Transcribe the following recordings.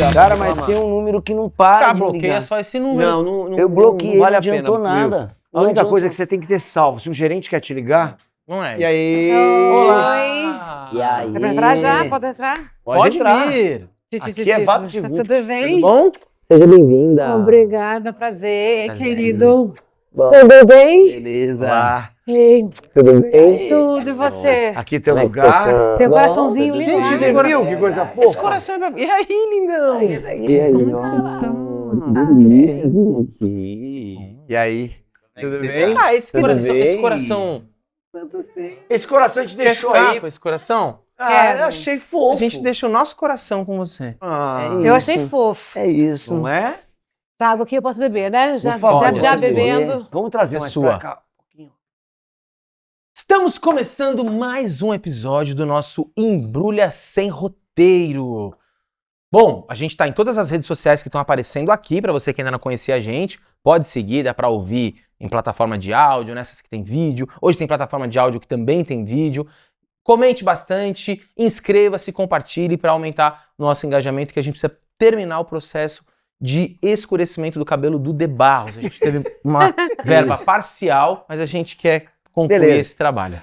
ligar. Cara, mas tem um número que não para Tá, de bloqueia ligar. só esse número. Não Eu bloqueei, não vale não a pena. adiantou nada. A única Não coisa é adiantou. que você tem que ter salvo. Se um gerente quer te ligar, Não é e isso. aí... Olá! E aí? É pra entrar já? Pode entrar? Pode entrar. vir. Aqui é VaptVupt. Tá tudo bem? Bom? Seja bem-vinda. Obrigada, prazer, Prazer. querido. Bom, Tudo bem? beleza. Lá. Ei, Tudo bem? tudo, e você? Aqui tem um Como é que lugar. você tá? Tem um Bom, coraçãozinho tudo lindo bem. lá. Você viu que coisa Esse fofa? coração é... E aí, lindão? E aí, E aí? Tudo bem? Ah, esse Tudo coração... bem? Esse coração... Esse coração a gente Quer deixou ficar aí. com esse coração? Ah, eu achei fofo. A gente deixa o nosso coração com você. Ah, Eu achei fofo. É isso. não é? Essa água aqui eu posso beber, né? Já, Por favor, já pode bebendo. Vamos trazer É mais sua. pra cá. Estamos começando mais um episódio do nosso Embrulha Sem Roteiro. Bom, a gente tá em todas as redes sociais que estão aparecendo aqui, para você que ainda não conhecia a gente, pode seguir, dá para ouvir em plataforma de áudio, nessas que tem vídeo. Hoje tem plataforma de áudio que também tem vídeo. Comente bastante, inscreva-se, compartilhe para aumentar o nosso engajamento, que a gente precisa terminar o processo de escurecimento do cabelo do De Barros. A gente teve uma verba parcial, mas a gente quer concluir Beleza. esse trabalho.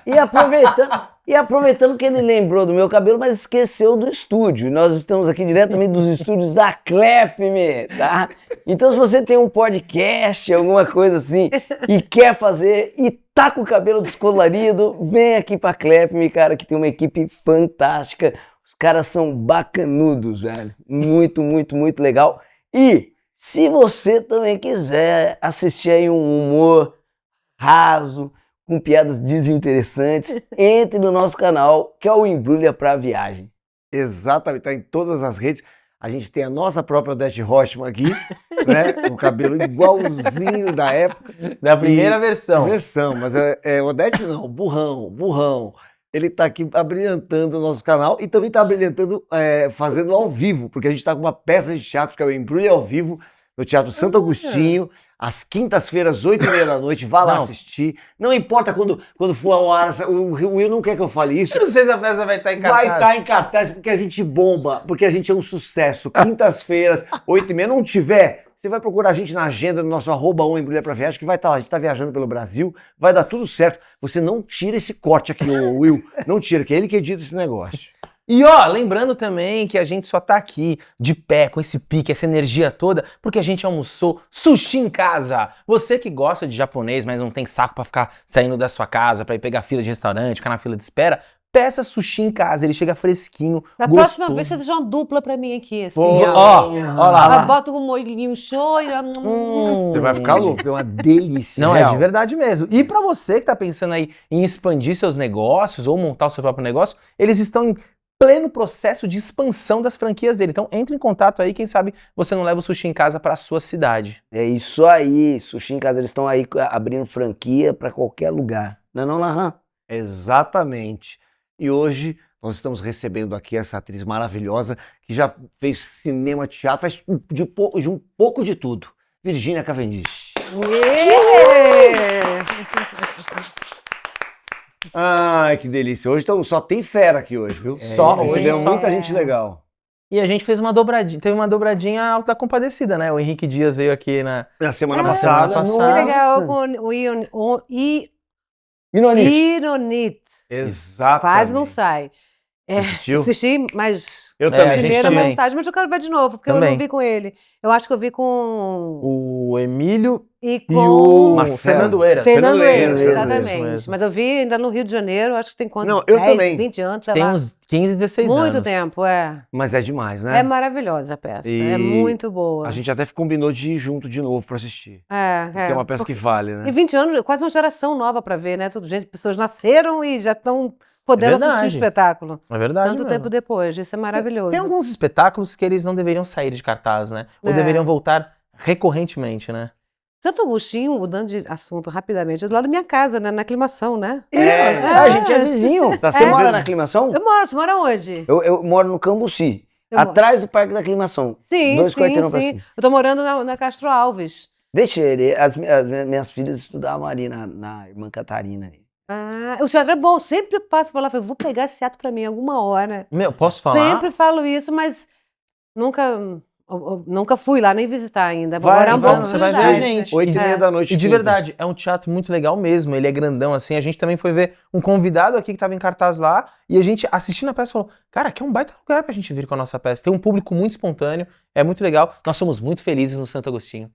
E aproveitando que ele lembrou do meu cabelo, mas esqueceu do estúdio. Nós estamos aqui diretamente dos estúdios da Clepme, tá? Então, se você tem um podcast, alguma coisa assim, e quer fazer, e tá com o cabelo descolorido, vem aqui pra Clepme, cara, que tem uma equipe fantástica. Os caras são bacanudos, velho. Muito, muito, muito legal. E se você também quiser assistir aí um humor raso, com piadas desinteressantes, entre no nosso canal, que é o Embrulha pra Viagem. Exatamente, tá em todas as redes. A gente tem a nossa própria Odete Roitman aqui, né? Com o cabelo igualzinho da época. Da primeira versão. Mas Odete não, burrão. Ele tá aqui abrilhantando o nosso canal e também tá abrilhantando, fazendo ao vivo, porque a gente tá com uma peça de teatro que é o Embrulha ao Vivo, no Teatro Santo Agostinho, às quintas-feiras, 8h30 da noite, vá lá Não. assistir. Não importa quando for ao ar, o Will não quer que eu fale isso. Eu não sei se a peça vai estar em cartaz. Vai estar em cartaz porque a gente bomba, porque a gente é um sucesso. Quintas-feiras, 8h30, não tiver, você vai procurar a gente na agenda do nosso @Embrulha pra Viagem, que vai estar lá. A gente tá viajando pelo Brasil, vai dar tudo certo. Você não tira esse corte aqui, ô Will. Não tira, que é ele que edita esse negócio. E ó, lembrando também que a gente só tá aqui de pé, com esse pique, essa energia toda, porque a gente almoçou sushi em casa. Você que gosta de japonês, mas não tem saco pra ficar saindo da sua casa, pra ir pegar fila de restaurante, ficar na fila de espera, peça sushi em casa, ele chega fresquinho, Da gostoso. próxima vez você deixa uma dupla pra mim aqui, assim. Pô, ó. ó lá. Bota um molhinho show e... Você vai ficar louco, é uma delícia. Não, real. é de verdade mesmo. E pra você que tá pensando aí em expandir seus negócios ou montar o seu próprio negócio, eles estão em pleno processo de expansão das franquias dele. Então entre em contato aí, quem sabe você não leva o sushi em casa para a sua cidade. É isso aí, Sushi em Casa, eles estão aí abrindo franquia pra qualquer lugar. Não é não, Lahan? Exatamente. E hoje nós estamos recebendo aqui essa atriz maravilhosa que já fez cinema, teatro, faz de um pouco de tudo. Virgínia Cavendish. Ai, que delícia. Hoje só tem fera aqui hoje, viu? Só hoje, Recebemos só. muita gente legal. E a gente fez uma dobradinha, teve uma dobradinha Alta da Compadecida, né? O Henrique Dias veio aqui na... Na semana Na passada. semana Que passada. legal com o Minonite. Ironite. Exatamente. Quase não sai. Assistiu? Assisti, mas Eu É, também. a gente primeira também. montagem, mas eu quero ver de novo, porque eu Também. não vi com ele. Eu acho que eu vi com... O Emílio E e com... o Marcelo. Fernando Eiras. Fernando Fernando Eiras, Eiras, exatamente. mesmo. Mas eu vi ainda no Rio de Janeiro, acho que tem quanto? Não, eu 10, também. 20 anos, sei Tem lá. uns 15, 16 anos. Muito tempo, é. Mas é demais, né? É maravilhosa a peça, E é muito boa. A gente até combinou de ir junto de novo pra assistir. Porque é uma peça que vale, né? E 20 anos, quase uma geração nova pra ver, né? Tudo, gente, pessoas nasceram e já estão podendo assistir o verdade. espetáculo. É verdade Tanto mesmo. tempo depois, isso é maravilhoso. Tem alguns espetáculos que eles não deveriam sair de cartaz, né? Ou É. deveriam voltar recorrentemente, né? Santo Agostinho, mudando de assunto rapidamente, é do lado da minha casa, né? Na aclimação, né? A gente é vizinho. Você sempre- mora na aclimação? Você mora onde? Eu moro no Cambuci, Eu moro- atrás do Parque da Aclimação. Sim, 2 sim, quarteirão pra sim. cima. Eu tô morando na Castro Alves. Deixa ele, as minhas filhas estudavam ali na Irmã Catarina. Ali. Ah, o teatro é bom, eu sempre passo por lá, eu vou pegar esse teatro pra mim alguma hora. Meu, posso falar? Sempre falo isso, mas nunca Nunca fui lá nem visitar ainda. Vai, Agora é uma vamos, você vai ver a oportunidade. gente. 8h30 da noite. E de quintas. verdade, é um teatro muito legal mesmo, ele é grandão assim, a gente também foi ver um convidado aqui que tava em cartaz lá, e a gente assistindo a peça falou, cara, aqui é um baita lugar pra gente vir com a nossa peça, tem um público muito espontâneo, é muito legal, nós somos muito felizes no Santo Agostinho.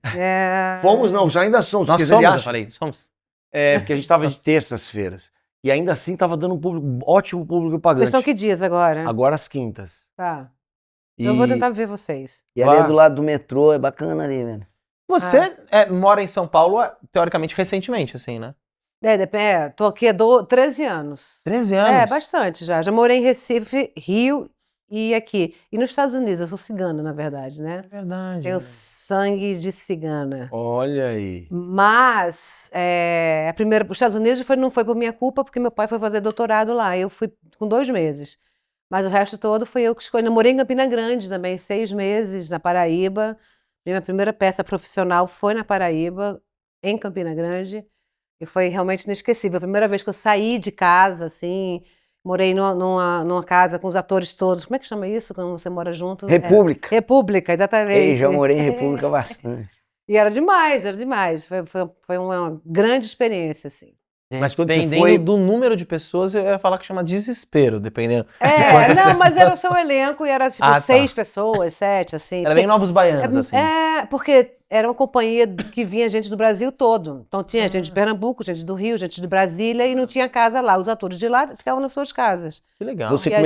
Fomos, não, ainda somos. Nós porque somos, ele eu acha- falei, somos. É, porque a gente tava de terças-feiras. E ainda assim tava dando um público, ótimo público pagante. Vocês estão que dias agora? Agora às quintas. Tá. E... Eu vou tentar ver vocês. E ali é Vá. do lado do metrô, é bacana ali, velho. Você mora em São Paulo, teoricamente, recentemente, assim, né? Tô aqui há 13 anos. 13 anos. É, bastante já. Já morei em Recife, Rio e aqui. E nos Estados Unidos, eu sou cigana, na verdade, né? É verdade. Tenho sangue de cigana. Olha aí. Mas a primeira, os Estados Unidos não foi por minha culpa, porque meu pai foi fazer doutorado lá. Eu fui com 2 meses. Mas o resto todo foi eu que escolhi. Eu morei em Campina Grande também, 6 meses, na Paraíba. Minha primeira peça profissional foi na Paraíba, em Campina Grande. E foi realmente inesquecível. A primeira vez que eu saí de casa, assim, morei numa casa com os atores todos. Como é que chama isso quando você mora junto? República. República, exatamente. Ei, já morei em República bastante. E era demais, era demais. Foi uma grande experiência, assim. Mas quando você Dependendo foi... do número de pessoas, eu ia falar que chama desespero, dependendo. Não, mas era o seu elenco e era tipo Ah, tá. 6 pessoas, 7, assim. Era bem Novos Baianos, assim. Porque era uma companhia que vinha gente do Brasil todo. Então tinha gente de Pernambuco, gente do Rio, gente de Brasília e não tinha casa lá. Os atores de lá ficavam nas suas casas. Que legal. Você E a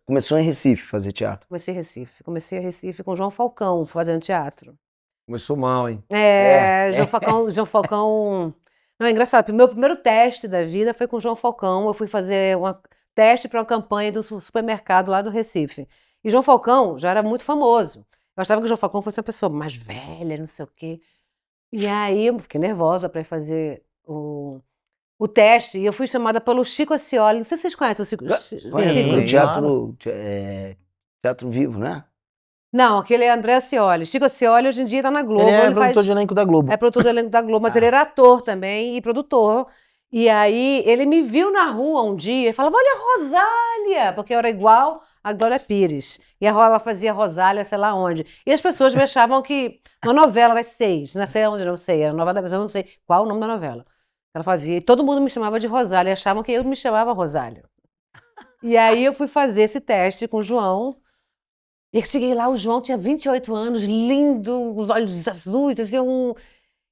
começou em Recife a fazer teatro. Comecei a Recife com João Falcão, fazendo teatro. Começou mal, hein? João Falcão... Não, é engraçado. Meu primeiro teste da vida foi com o João Falcão. Eu fui fazer um teste para uma campanha do supermercado lá do Recife. E João Falcão já era muito famoso. Eu achava que o João Falcão fosse uma pessoa mais velha, não sei o quê. E aí eu fiquei nervosa para ir fazer o teste. E eu fui chamada pelo Chico Scioli. Não sei se vocês conhecem o Chico. Conhece Sim, o teatro vivo, né? Não, aquele é André Scioli. Chico Scioli hoje em dia está na Globo. Ele é ele produtor faz... de elenco da Globo. É produtor do elenco da Globo, mas ele era ator também e produtor. E aí ele me viu na rua um dia e falava, olha a Rosália, porque eu era igual a Glória Pires. E ela fazia Rosália, sei lá onde. E as pessoas me achavam que... Uma novela das 6, não sei onde, não sei. Era novela da pessoa, não sei qual o nome da novela. Ela fazia. E todo mundo me chamava de Rosália, achavam que eu me chamava Rosália. E aí eu fui fazer esse teste com o João. E eu cheguei lá, o João tinha 28 anos, lindo, os olhos azuis, assim,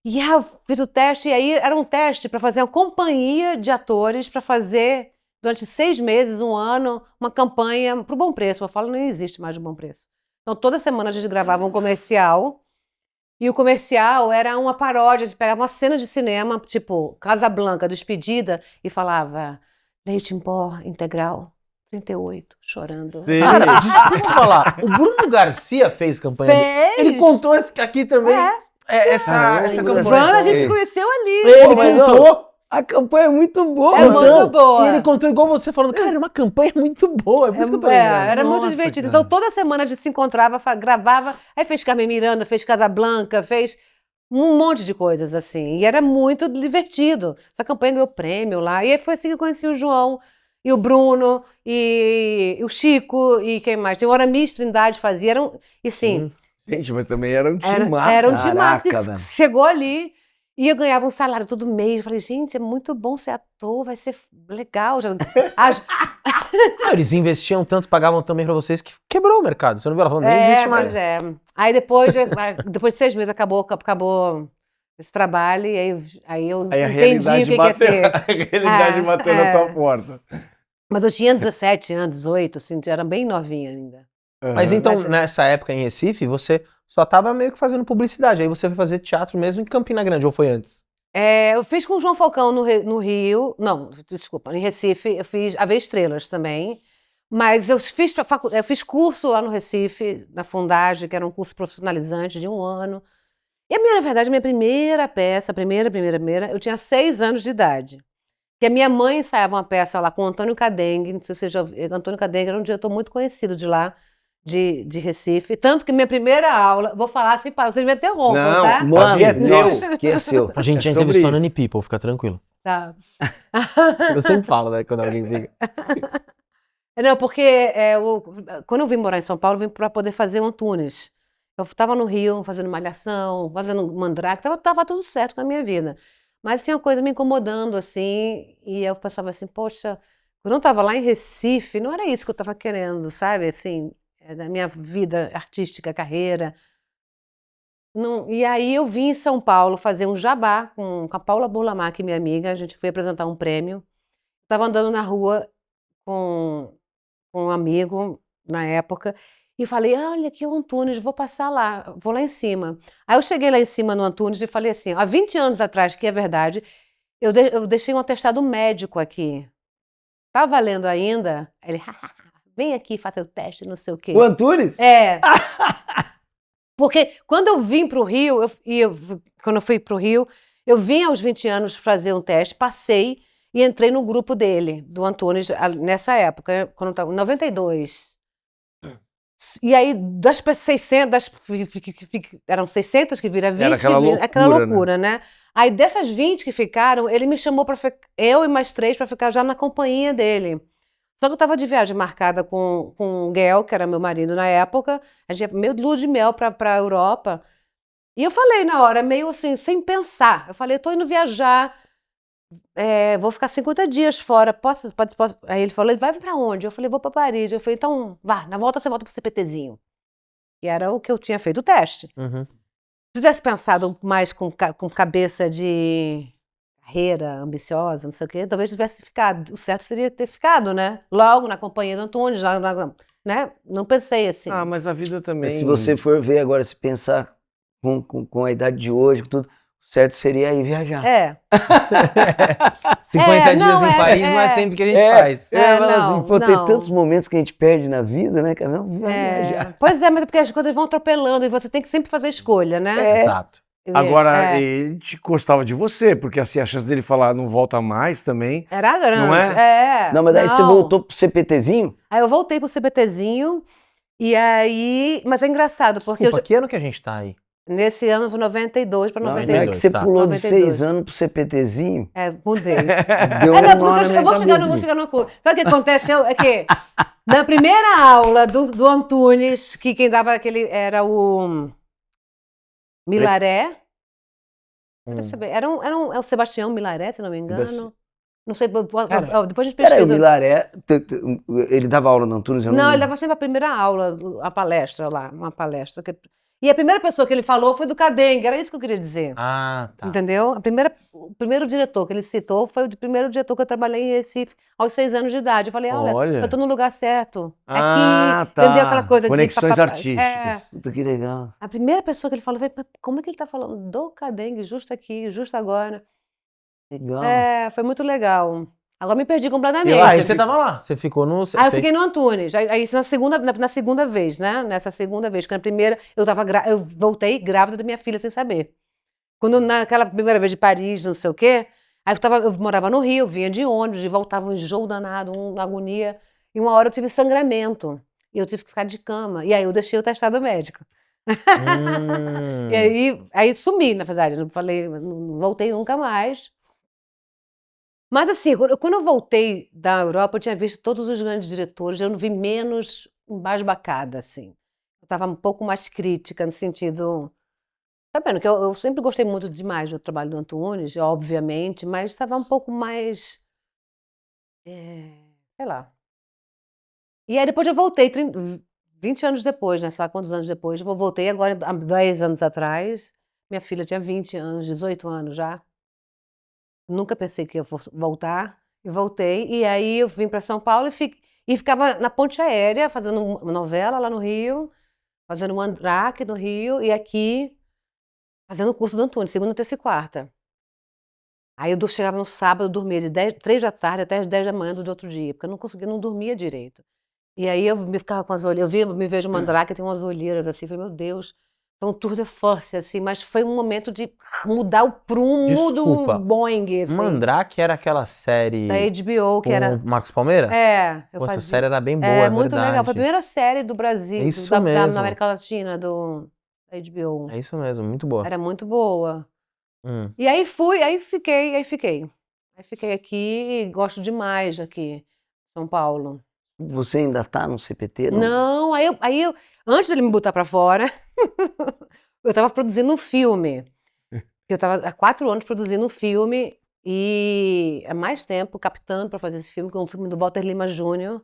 E eu fiz o teste, e aí era um teste para fazer uma companhia de atores para fazer, durante 6 meses, 1 ano, uma campanha para o Bom Preço. Eu falo, não existe mais o Bom Preço. Então, toda semana a gente gravava um comercial, e o comercial era uma paródia, a gente pegava uma cena de cinema, tipo Casablanca, Despedida, e falava, leite em pó integral. 38, chorando. Sim. Cara, desculpa falar. O Bruno Garcia fez campanha. Fez! Ele contou aqui também. Essa Caramba, campanha. Joana, a gente se conheceu ali. Ele mas, contou. A campanha é muito boa. É muito boa. E ele contou igual você falando, cara, era uma campanha muito boa. É por isso que eu tô lembrando. Era muito Nossa, divertido. cara. Então, toda semana a gente se encontrava, gravava. Aí fez Carmen Miranda, fez Casablanca, fez um monte de coisas assim. E era muito divertido. Essa campanha ganhou prêmio lá. E aí foi assim que eu conheci o João, e o Bruno, e o Chico, e quem mais? Tinha o Aramis Trindade fazia. E sim, Gente, mas também era um era timaço. um timaço. Caraca, que velho. chegou ali. E eu ganhava um salário todo mês. Eu falei, gente, é muito bom ser ator, vai ser legal. Não, eles investiam tanto, pagavam também pra vocês, que quebrou o mercado. Você não viu? Ela falou, nem existe mais. Mas é. Aí depois de 6 meses acabou esse trabalho e aí eu Aí a entendi o realidade que bateu, ia ser. a realidade bateu na tua porta. Mas eu tinha 17 anos, 18, assim, era bem novinha ainda. Mas então, Mas é. nessa época em Recife, você só tava meio que fazendo publicidade. Aí você foi fazer teatro mesmo em Campina Grande, ou foi antes? Eu fiz com o João Falcão no Rio. Não, desculpa, em Recife. Eu fiz A Ver Estrelas também. Mas eu fiz curso lá no Recife, na Fundagem, que era um curso profissionalizante de 1 ano. E na verdade, a minha primeira peça, primeira, eu tinha 6 anos de idade. Que a minha mãe ensaiava uma peça lá com o Antônio Cadengue, não sei se você já ouviu. Antônio Cadengue era um diretor muito conhecido de lá, de Recife. Tanto que minha primeira aula, vou falar assim, para vocês me interrompam, Não, tá? Mano, Aqui é teu. nossa, que é seu. A gente já É sobre entrevistou a isso. Nani People, fica tranquilo. Tá. Eu sempre falo, né, quando alguém fica. Não, porque quando eu vim morar em São Paulo, eu vim para poder fazer o Antunes. Eu tava no Rio fazendo malhação, fazendo mandrake, tava tudo certo com a minha vida. Mas tinha uma coisa me incomodando, assim, e eu pensava assim, poxa, quando eu tava lá em Recife, não era isso que eu tava querendo, sabe? Assim, da minha vida artística, carreira. Não, e aí eu vim em São Paulo fazer um jabá com a Paula Burlamac, minha amiga, a gente foi apresentar um prêmio. Estava andando na rua com um amigo na época e falei, olha aqui é o Antunes, vou passar lá, vou lá em cima. Aí eu cheguei lá em cima no Antunes e falei assim, há 20 anos atrás, que é verdade, eu deixei um atestado médico aqui. Tá valendo ainda? Aí ele, vem aqui, faça o teste, não sei o quê. O Antunes? É. Porque quando eu vim para o Rio, quando eu fui para o Rio, eu vim aos 20 anos fazer um teste, passei e entrei no grupo dele, do Antunes, nessa época, quando eu estava em 92. E aí, das 600, eram 600 que viram, 20 Era aquela que viram, aquela loucura, loucura, né? Aí dessas 20 que ficaram, ele me chamou para eu e mais 3 para ficar já na companhia dele. Só que eu estava de viagem marcada com o Guel, que era meu marido na época, a gente ia meio de lua de mel para a Europa. E eu falei na hora, meio assim, sem pensar, eu falei, eu tô indo viajar, vou ficar 50 dias fora, posso? Aí ele falou, vai para onde? Eu falei, vou para Paris. Eu falei, então, vá, na volta você volta pro CPTzinho. Que era o que eu tinha feito o teste. Uhum. Se tivesse pensado mais com cabeça de carreira ambiciosa, não sei o quê, talvez tivesse ficado. O certo seria ter ficado, né? Logo na companhia do Antunes, né? Não pensei assim. Ah, mas a vida também... Mas se você for ver agora, se pensar com a idade de hoje, com tudo, o certo seria ir viajar. 50 dias não, em Paris não é sempre que a gente faz. Fala assim, não, pô, tem não. tantos momentos que a gente perde na vida, né, cara? Não, vai viajar. Pois é, mas é porque as coisas vão atropelando e você tem que sempre fazer escolha, né? Exato. Agora, ele te gostava de você, porque assim, a chance dele falar não volta mais também... Era grande. Não é? Não, mas daí você voltou pro CPTzinho? Aí eu voltei pro CPTzinho, e aí... Mas é engraçado, porque Desculpa, que ano que a gente tá aí? nesse ano foi 92 para Não, 92. é que você tá. pulou de 92. 6 anos pro CPTzinho. Mudei. Deu Não, nó na porque minha eu vou cabeça. chegar numa coisa. Sabe o que aconteceu? É que na primeira aula do Antunes, que quem dava aquele era o Milaré. Deve saber. É o Sebastião Milaré, se não me engano. Sebastião. Não sei, depois a gente Peraí, o pesquisa. Milaré, ele dava aula no Antunes? Não, ele dava sempre a primeira aula, a palestra lá, uma palestra. E a primeira pessoa que ele falou foi do Cadengue, era isso que eu queria dizer. Ah, tá. Entendeu? O primeiro diretor que ele citou foi o primeiro diretor que eu trabalhei em Recife aos 6 anos de idade. Eu falei, olha, eu tô no lugar certo. Ah, aqui, tá. entendeu? Aquela coisa Conexões de... artísticas. Puta, que legal. A primeira pessoa que ele falou foi, como é que ele tá falando do Cadengue, justo aqui, justo agora? Legal. Foi muito legal. Agora me perdi completamente. E lá, você tava lá, você ficou no... Aí eu fiquei no Antunes, aí isso na segunda vez, né? Nessa segunda vez, que na primeira eu voltei grávida da minha filha sem saber. Quando naquela primeira vez de Paris, não sei o quê, aí eu morava no Rio, vinha de ônibus e voltava um enjoo danado, uma agonia. E uma hora eu tive sangramento e eu tive que ficar de cama. E aí eu deixei o testado médico. E aí sumi, na verdade, não falei, não voltei nunca mais. Mas assim, quando eu voltei da Europa, eu tinha visto todos os grandes diretores, eu não vi menos embasbacada, assim. Eu estava um pouco mais crítica, no sentido... Tá vendo que eu sempre gostei muito demais do trabalho do Antunes, obviamente, mas estava um pouco mais... sei lá. E aí depois eu voltei, 20 anos depois, né? Sei lá quantos anos depois, eu voltei agora, há 10 anos atrás. Minha filha tinha 20 anos, 18 anos já. Nunca pensei que eu fosse voltar, e voltei. E aí eu vim para São Paulo e ficava na ponte aérea, fazendo uma novela lá no Rio, fazendo um Mandrake no Rio, e aqui fazendo o curso do Antunes, segunda, terça e quarta. Aí eu chegava no sábado, eu dormia de 3 da tarde até as 10 da manhã do outro dia, porque eu não dormia direito. E aí eu me ficava com as olheiras, me vejo Mandrake, tem umas olheiras assim, falei, meu Deus... Foi um tour de force, assim, mas foi um momento de mudar o prumo do Boeing, assim. Mandrake era aquela série... Da HBO, que era... Com o Marcos Palmeira? eu Pô, fazia. essa série era bem boa, é muito verdade. legal. Foi a primeira série do Brasil, Isso da mesmo. América Latina, da HBO. É isso mesmo, muito boa. Era muito boa. E aí fiquei aqui e gosto demais aqui, São Paulo. Você ainda tá no CPT? Não, antes dele me botar pra fora, eu tava produzindo um filme. Eu tava há 4 anos produzindo um filme e há mais tempo captando para fazer esse filme, que é um filme do Walter Lima Jr.,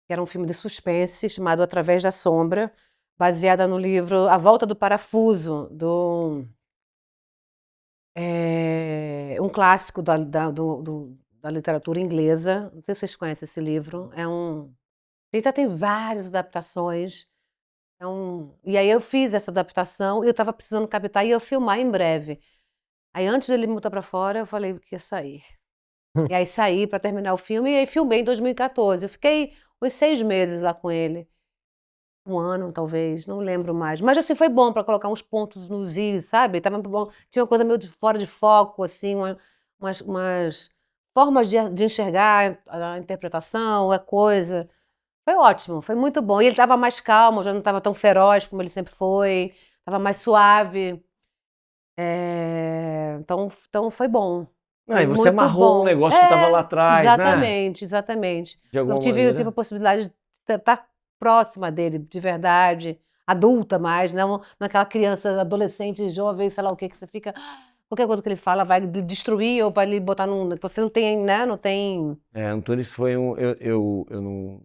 que era um filme de suspense chamado Através da Sombra, baseada no livro A Volta do Parafuso, um clássico da literatura inglesa. Não sei se vocês conhecem esse livro. Já tem várias adaptações. E aí eu fiz essa adaptação e eu estava precisando captar e eu filmar em breve. Aí antes dele me botar para fora, eu falei que ia sair. E aí saí para terminar o filme e aí filmei em 2014. Eu fiquei uns 6 meses lá com ele. 1 ano, talvez, não lembro mais. Mas assim, foi bom para colocar uns pontos nos is, sabe? Tava bom. Tinha uma coisa meio fora de foco, assim, umas formas de enxergar a interpretação, a coisa. Foi ótimo, foi muito bom. E ele estava mais calmo, já não estava tão feroz como ele sempre foi, estava mais suave. Então foi bom. E você muito amarrou bom. um negócio que estava lá atrás, Exatamente, exatamente. De alguma Eu tive maneira. a possibilidade de estar próxima dele, de verdade, adulta mais, não naquela criança, adolescente, jovem, sei lá o que você fica... Qualquer coisa que ele fala vai destruir ou vai lhe botar num... Você não tem, né? Não tem... Antunes foi eu não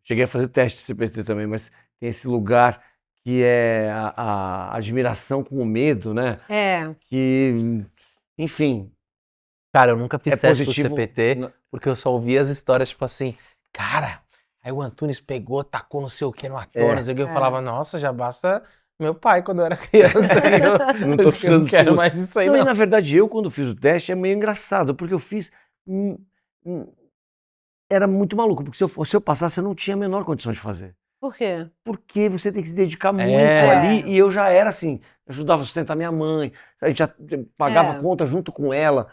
cheguei a fazer teste de CPT também, mas tem esse lugar que é a admiração com o medo, né? Que, enfim, Cara, eu nunca fiz É teste pro positivo CPT, na- porque eu só ouvi as histórias, tipo assim, cara, aí o Antunes pegou, tacou não sei o que no ator, não sei o que, eu falava, nossa, já basta meu pai quando eu era criança, Não tô eu precisando não quero disso. mais isso aí Não, e não. na verdade eu, quando fiz o teste, é meio engraçado, porque eu fiz... Era muito maluco, porque se eu passasse, eu não tinha a menor condição de fazer. Por quê? Porque você tem que se dedicar muito É. ali, e eu já era assim, ajudava a sustentar minha mãe, a gente já pagava conta junto com ela.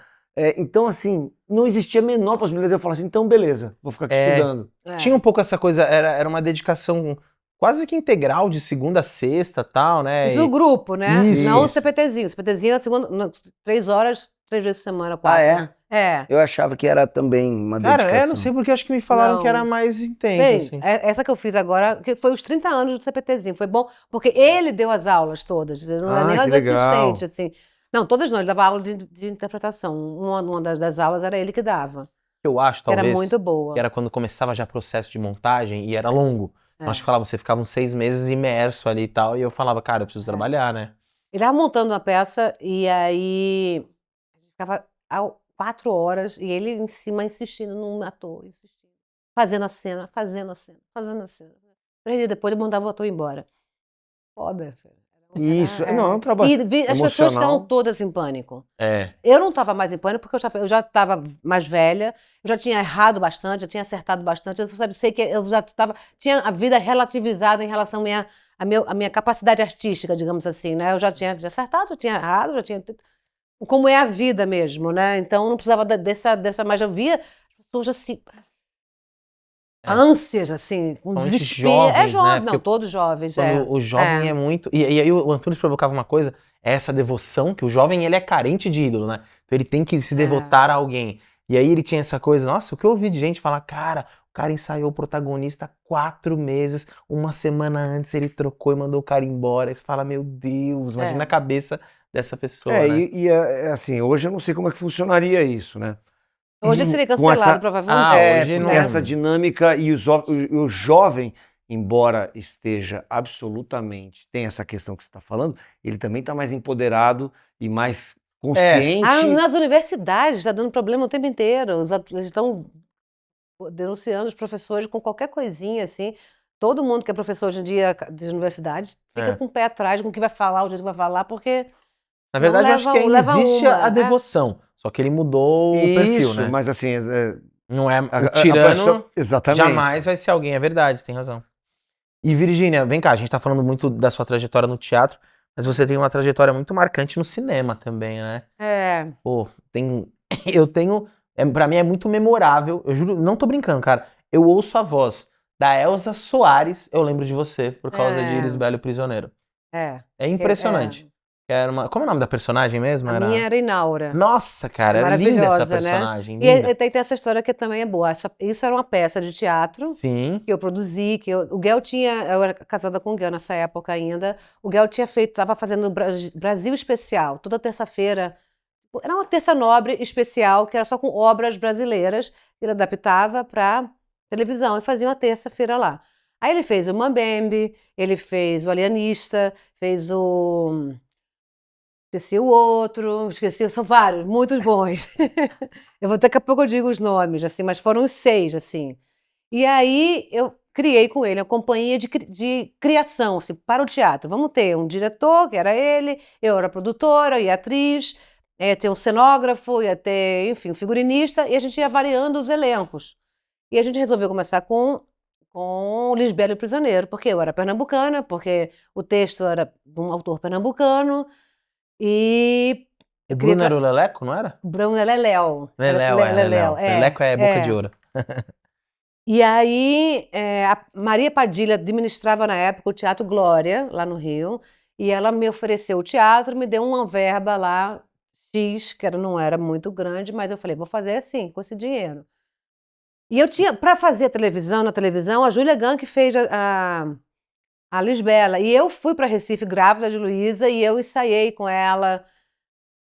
Então, assim, não existia a menor possibilidade de eu falar assim, então beleza, vou ficar aqui estudando. Tinha um pouco essa coisa, era uma dedicação quase que integral de segunda a sexta, tal, né? Isso no grupo, né? Isso. Não o CPTzinho. O CPTzinho é segunda, 3 horas, 3 vezes por semana, 4. Ah, é? É. Eu achava que era também uma Cara, dedicação. não sei porque acho que me falaram Não. que era mais intenso, Bem, assim. essa que eu fiz agora, que foi os 30 anos do CPTzinho. Foi bom, porque ele deu as aulas todas. Não era nem que as legal. assistentes, assim. Não, todas não. Ele dava aula de interpretação. Uma das aulas era ele que dava. Eu acho, Era talvez, muito boa. que era quando começava já o processo de montagem e era longo. Eu acho que falava, você ficava uns 6 meses imerso ali e tal, e eu falava, cara, eu preciso trabalhar, né? Ele estava montando uma peça e aí a gente ficava 4 horas e ele em cima insistindo num ator, insistindo. Fazendo a cena, fazendo a cena, fazendo a cena. 3 dias depois ele mandava o ator embora. Foda, filho. Isso, não, é um trabalho As pessoas emocional. ficavam todas em pânico. É. Eu não estava mais em pânico porque eu já estava mais velha, eu já tinha errado bastante, já tinha acertado bastante, eu sei que eu já tinha a vida relativizada em relação à minha capacidade artística, digamos assim, né? Eu já tinha acertado, já tinha errado, já tinha... Como é a vida mesmo, né? Então não precisava dessa mas eu via as pessoas assim... ânsias, assim, com Principalmente desespero. jovens, Jovem, né? não, Porque todos jovens, Quando o jovem é muito... E aí o Antunes provocava uma coisa, essa devoção, que o jovem ele é carente de ídolo, né? Então ele tem que se devotar a alguém. E aí ele tinha essa coisa, nossa, o que eu ouvi de gente falar, cara, o cara ensaiou o protagonista 4 meses, 1 semana antes ele trocou e mandou o cara embora. Aí você fala, meu Deus, imagina a cabeça dessa pessoa, né? Assim, hoje eu não sei como é que funcionaria isso, né? Hoje ele seria Com cancelado, essa- provavelmente. hoje porque não. essa dinâmica e o jovem, embora esteja absolutamente, tem essa questão que você está falando, ele também está mais empoderado e mais consciente. Nas universidades está dando problema o tempo inteiro. Eles estão denunciando os professores com qualquer coisinha, assim. Todo mundo que é professor hoje em dia de universidades fica com o pé atrás com o que vai falar, o jeito que vai falar, porque... Na verdade, não eu acho que ainda leva existe uma, a devoção, só que ele mudou o perfil, Isso, né? mas assim, Não é a o tirano, pressão- exatamente. jamais vai ser alguém, é verdade, você tem razão. E Virgínia, vem cá, a gente tá falando muito da sua trajetória no teatro, mas você tem uma trajetória muito marcante no cinema também, né? Pô, eu tenho, pra mim é muito memorável, eu juro, não tô brincando, cara, eu ouço a voz da Elza Soares, eu lembro de você, por causa de Lisbela e o Prisioneiro. É impressionante. Era como é o nome da personagem mesmo? A minha era Inaura. Nossa, cara, era linda essa Maravilhosa, né? personagem. E Linda. tem essa história que também é boa. Isso era uma peça de teatro Sim. que eu produzi, o Guel eu era casada com o Guel nessa época ainda. O Guel estava fazendo Brasil Especial, toda terça-feira. Era uma terça nobre especial, que era só com obras brasileiras, que ele adaptava para televisão e fazia uma terça-feira lá. Aí ele fez o Mambembe, ele fez o Alienista, fez o... Esqueci o outro, são vários, muitos bons. Daqui a pouco eu digo os nomes, assim, mas foram os 6, assim. E aí eu criei com ele a companhia de criação, assim, para o teatro. Vamos ter um diretor, que era ele, eu era produtora e atriz, ia ter um cenógrafo, ia ter, enfim, um figurinista, e a gente ia variando os elencos. E a gente resolveu começar com Lisbela e o Prisioneiro, porque eu era pernambucana, porque o texto era de um autor pernambucano, e... O Bruno era o Leleco, não era? O Bruno é Leléu. Leléu. Leleco é boca de ouro. E aí, a Maria Padilha administrava na época o Teatro Glória, lá no Rio, e ela me ofereceu o teatro, me deu uma verba lá, X, que não era muito grande, mas eu falei, vou fazer assim, com esse dinheiro. E eu tinha, para fazer na televisão, a Júlia Gann que fez a Lisbela. E eu fui para Recife grávida de Luísa e eu ensaiei com ela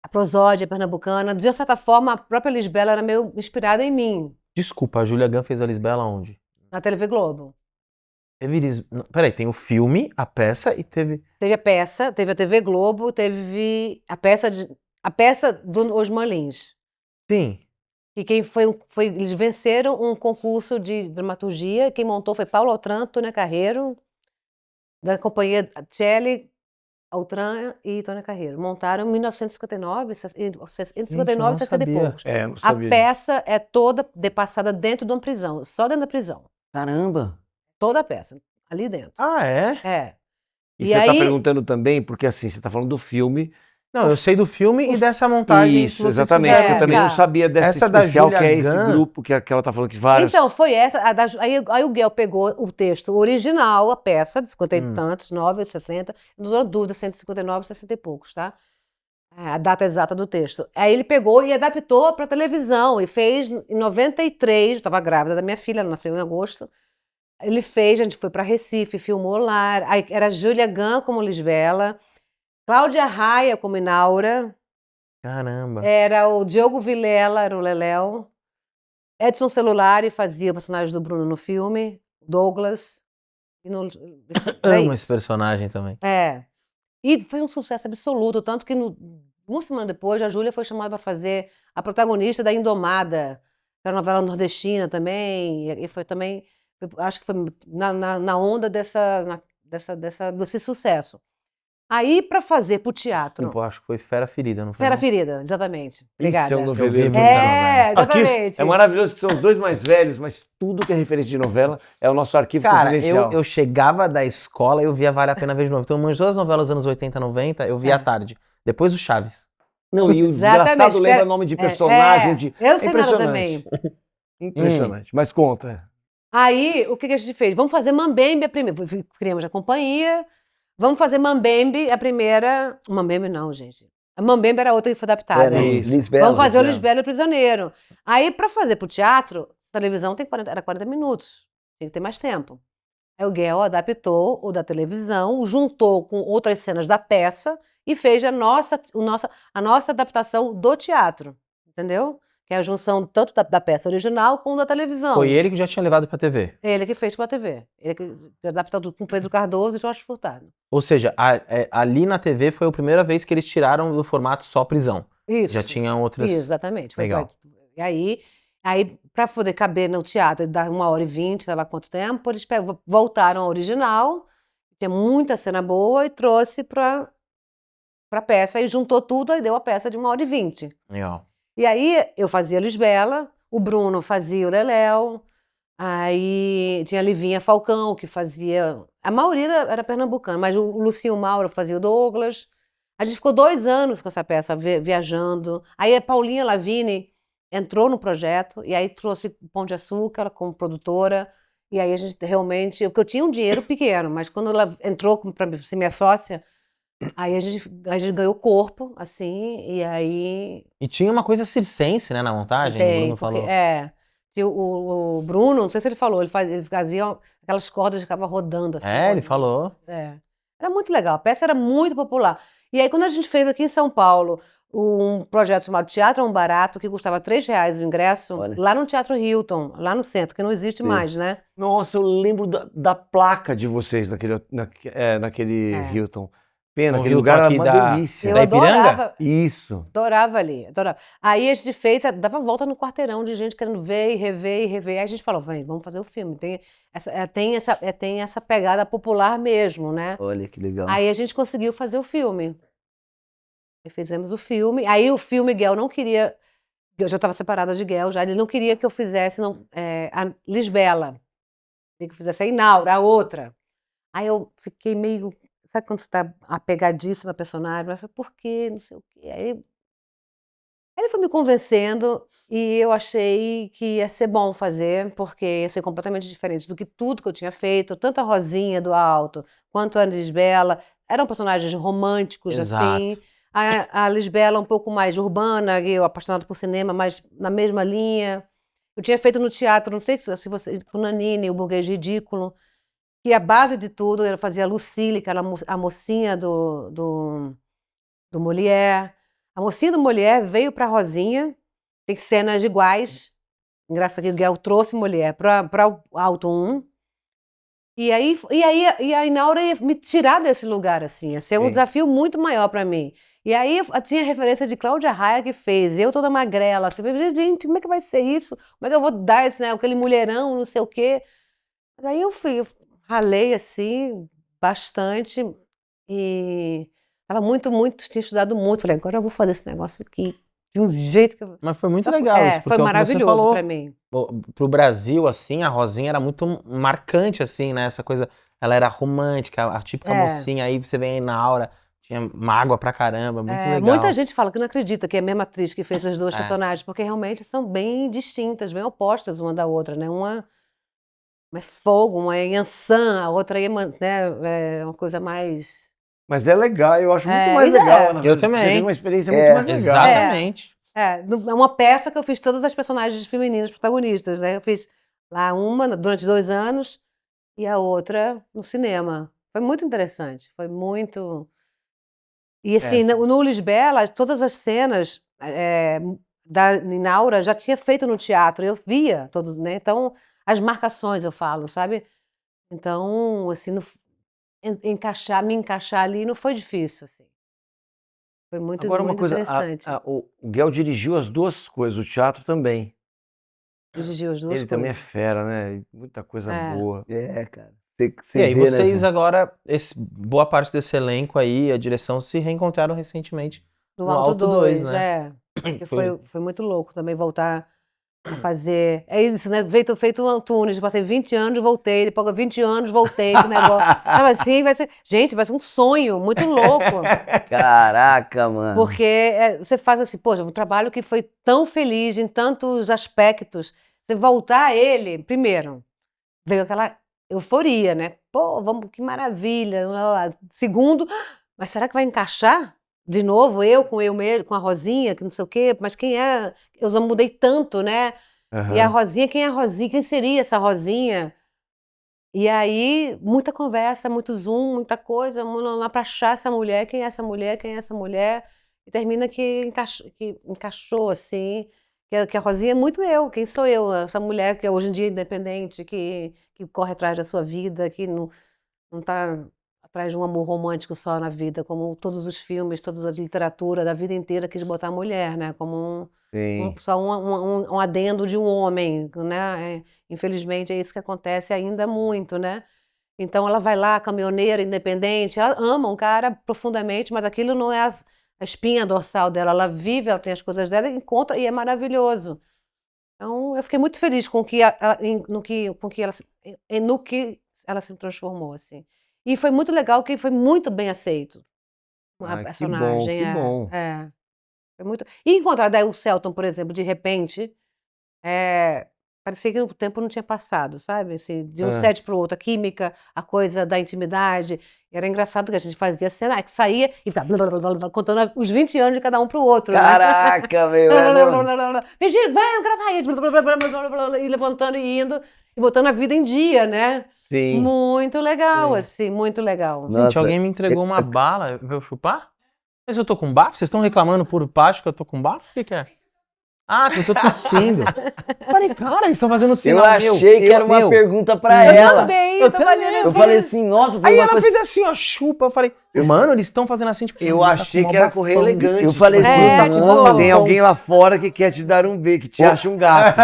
a prosódia pernambucana. De certa forma, a própria Lisbela era meio inspirada em mim. Desculpa, a Júlia Gann fez a Lisbela onde? Na TV Globo. Peraí, tem o filme, a peça e teve... Teve a peça, teve a TV Globo, teve a peça do Osman Lins. Sim. E eles venceram um concurso de dramaturgia, quem montou foi Paulo Altran, Tônia Carreiro, da companhia Tchelle, Altran e Tônia Carreiro. Montaram em 1959, entre 59 e 60 e poucos. Não sabia. A peça é toda passada dentro de uma prisão, só dentro da prisão. Caramba! Toda a peça, ali dentro. Ah, é? É. E você está perguntando também, porque assim, você está falando do filme. Não, eu sei do filme e dessa montagem. Isso, exatamente. Eu também não sabia dessa especial, que é esse grupo que ela está falando que vários... Então, foi essa. Aí o Guel pegou o texto original, a peça, de 50 e tantos, 9, 60, não dou dúvida, 159, 60 e poucos, tá? A data exata do texto. Aí ele pegou e adaptou para televisão e fez em 93, eu estava grávida da minha filha, ela nasceu em agosto. Ele fez, a gente foi para Recife, filmou lá. Aí era Júlia Gann como Lisbela, Cláudia Raia como Inaura. Caramba. Era o Diogo Vilela, era o Leléu. Edson Celulari fazia o personagem do Bruno no filme. Douglas. Amo esse personagem também. E foi um sucesso absoluto, tanto que uma semana depois a Júlia foi chamada para fazer a protagonista da Indomada, que era uma novela nordestina também, e foi também, acho que foi na onda desse sucesso. Aí, para fazer pro teatro... Desculpa, acho que foi Fera Ferida, não foi? Fera Ferida, exatamente. Obrigada. Isso é um noveleiro. Exatamente. É maravilhoso que são os dois mais velhos, mas tudo que é referência de novela é o nosso arquivo confidencial. Eu chegava da escola e eu via Vale a Pena Ver de Novo. Então, todas as novelas dos anos 80, 90, eu via à tarde. Depois o Chaves. Não, e o desgraçado lembra nome de personagem. Eu sei nada também. Impressionante. Mas conta. Aí, o que a gente fez? Vamos fazer Mambembe a primeira. Criamos a companhia... Vamos fazer Mambembe, a primeira... Mambembe não, gente. A Mambembe era outra que foi adaptada. Vamos fazer o Lisbela e o Prisioneiro. Aí, para fazer pro teatro, televisão era 40 minutos. Tem que ter mais tempo. Aí o Guel adaptou o da televisão, juntou com outras cenas da peça e fez a nossa adaptação do teatro. Entendeu? Que é a junção tanto da peça original como da televisão. Foi ele que já tinha levado pra TV? Ele que fez pra TV. Ele que adaptou tudo com Pedro Cardoso e Jorge Furtado. Ou seja, ali na TV foi a primeira vez que eles tiraram do formato só prisão. Isso. Já tinham outras... Exatamente. Legal. E aí para poder caber no teatro, dar 1h20, sei lá quanto tempo, eles voltaram ao original, tinha muita cena boa, e trouxe pra peça, e juntou tudo, aí deu a peça de 1h20. Legal. E aí eu fazia Lisbela, o Bruno fazia o Leléu, aí tinha a Livinha Falcão, que fazia... A maioria era pernambucana, mas o Lucinho Mauro fazia o Douglas. A gente ficou 2 anos com essa peça, viajando. Aí a Paulinha Lavigne entrou no projeto, e aí trouxe Pão de Açúcar como produtora, e aí a gente realmente... Porque eu tinha um dinheiro pequeno, mas quando ela entrou para ser minha sócia, Aí a gente ganhou corpo, assim, e aí E tinha uma coisa circense, né, na montagem, o tem, Bruno porque falou. tinha o Bruno, não sei se ele falou, ele fazia aquelas cordas que ficavam rodando assim. É, ele falou. É. Era muito legal, a peça era muito popular. E aí, quando a gente fez aqui em São Paulo um projeto chamado Teatro é um Barato, que custava R$ 3 o ingresso, Olha. lá no Teatro Hilton, lá no centro, que não existe Sim. mais, né? Nossa, eu lembro da placa de vocês naquele É. Hilton. Pena, O aquele Hilton lugar era aqui uma da- delícia. Eu Da Ipiranga? adorava, Isso. adorava ali, adorava. Aí a gente fez, dava volta no quarteirão de gente querendo ver e rever e rever. Aí a gente falou, vem, vamos fazer o filme. Tem essa pegada popular mesmo, né? Olha que legal. Aí a gente conseguiu fazer o filme. Aí fizemos o filme. Aí o filme, Guel não queria. Eu já estava separada de Guel, já. Ele não queria que eu fizesse a Lisbela. Queria que eu fizesse a Inaura, a outra. Aí eu fiquei meio. Sabe quando você está apegadíssima à personagem? Eu falei, por quê? Não sei o quê. Aí ele foi me convencendo e eu achei que ia ser bom fazer, porque ia ser completamente diferente do que tudo que eu tinha feito, tanto a Rosinha do Alto quanto a Lisbela. Eram personagens românticos, assim. Exato. A Lisbela um pouco mais urbana, eu apaixonada por cinema, mas na mesma linha. Eu tinha feito no teatro, não sei se você, com Nanini, o Burguês Ridículo, que a base de tudo, ela fazia a Lucille, que era a mocinha do Molière. A mocinha do Molière veio para Rosinha, tem cenas iguais. Engraçado que o Guel trouxe Molière para o Alto 1. E a Inaura ia me tirar desse lugar, assim, ia ser um Sim. desafio muito maior para mim. E aí eu tinha referência de Cláudia Raia que fez, eu toda magrela, assim, eu falei, gente, como é que vai ser isso? Como é que eu vou dar esse, né, aquele mulherão, não sei o quê? Mas aí eu ralei, assim, bastante, e tava tinha estudado muito, falei, agora eu vou fazer esse negócio aqui, de um jeito que eu... Mas foi muito legal isso, porque foi é o que você maravilhoso falou. para mim. Pro Brasil, assim, a Rosinha era muito marcante, assim, né? Essa coisa, ela era romântica, a típica É. mocinha, aí você vem aí na aura, tinha mágoa pra caramba, muito legal. Muita gente fala que não acredita que é a mesma atriz que fez as duas É. personagens, porque realmente são bem distintas, bem opostas uma da outra, né? Uma é fogo, uma é Yansan, a outra aí é uma coisa mais... Mas é legal, eu acho muito É, mais e é. legal. na Eu verdade, também. Você teve uma experiência muito mais legal. Exatamente. É uma peça que eu fiz todas as personagens femininas protagonistas, né? Eu fiz lá uma durante 2 anos e a outra no cinema. Foi muito interessante, foi muito... E assim, sim. no Lisbela, todas as cenas da Ninaura já tinha feito no teatro, eu via todos, né? Então, as marcações eu falo, sabe? Então, assim, me encaixar ali não foi difícil, assim. Foi muito, Agora uma muito coisa, interessante. o Guel dirigiu as duas coisas, o teatro também. Dirigir as duas Ele também é coisas. fera, né? Muita coisa É. boa. É, cara. E Você aí, vê, né, vocês assim? agora, boa parte desse elenco aí, a direção, se reencontraram recentemente No no Alto Alto 2, 2, né? Que foi muito louco também voltar a fazer. É isso, né? Feito o Antunes, passei 20 anos, voltei, depois 20 anos, voltei, que negócio. Sabe assim, vai ser um sonho muito louco. Caraca, mano. Porque você faz assim, poxa, um trabalho que foi tão feliz em tantos aspectos. Você voltar a ele, primeiro, veio aquela euforia, né? Pô, vamos, que maravilha. Lá, lá. Segundo, mas será que vai encaixar? De novo, eu mesmo, com a Rosinha, que não sei o quê, mas quem é? Eu já mudei tanto, né? E a Aham. Rosinha, quem é a Rosinha? Quem seria essa Rosinha? E aí, muita conversa, muito Zoom, muita coisa, vamos lá para achar essa mulher, quem é essa mulher, quem é essa mulher, e termina que encaixou, assim, que a Rosinha é muito eu, quem sou eu, essa mulher que hoje em dia é independente, que corre atrás da sua vida, que não está atrás de um amor romântico só na vida, como todos os filmes, toda a literatura da vida inteira quis botar a mulher, né, como Sim. só um adendo de um homem, né? Infelizmente é isso que acontece ainda muito, né? Então ela vai lá, caminhoneira, independente, ela ama um cara profundamente, mas aquilo não é a espinha dorsal dela. Ela vive, ela tem as coisas dela, encontra e é maravilhoso. Então eu fiquei muito feliz com no que ela se transformou, assim. E foi muito legal que foi muito bem aceito a Ah, que bom, personagem. que bom. Foi muito... E encontrar daí o Selton, por exemplo, de repente, parecia que o tempo não tinha passado, sabe? Assim, de um É. set pro outro, a química, a coisa da intimidade. Era engraçado que a gente fazia cena, que saía e ficava contando os 20 anos de cada um pro outro. né? Caraca, meu. Virgínia, vamos gravar isso. E levantando e indo, e botando a vida em dia, né? Sim. Muito legal, assim, muito legal. Nossa. Gente, alguém me entregou uma bala, veio chupar? Mas eu tô com bafo? Vocês estão reclamando por baixo que eu tô com bafo? O que é? Ah, que eu tô tossindo. Falei, cara, eles estão fazendo Eu sinal achei que era uma pergunta pra Eu ela. também, Eu tô também. fazendo Eu assim. falei assim, nossa, foi Aí uma ela coisa... fez assim, ó, chupa. Eu falei, mano, eles estão fazendo assim, tipo... Eu tá achei com que mó era correr bafão. elegante. Eu falei tipo, assim, É, tipo, tem alguém lá fora que quer te dar um beijo, que te acha um gato.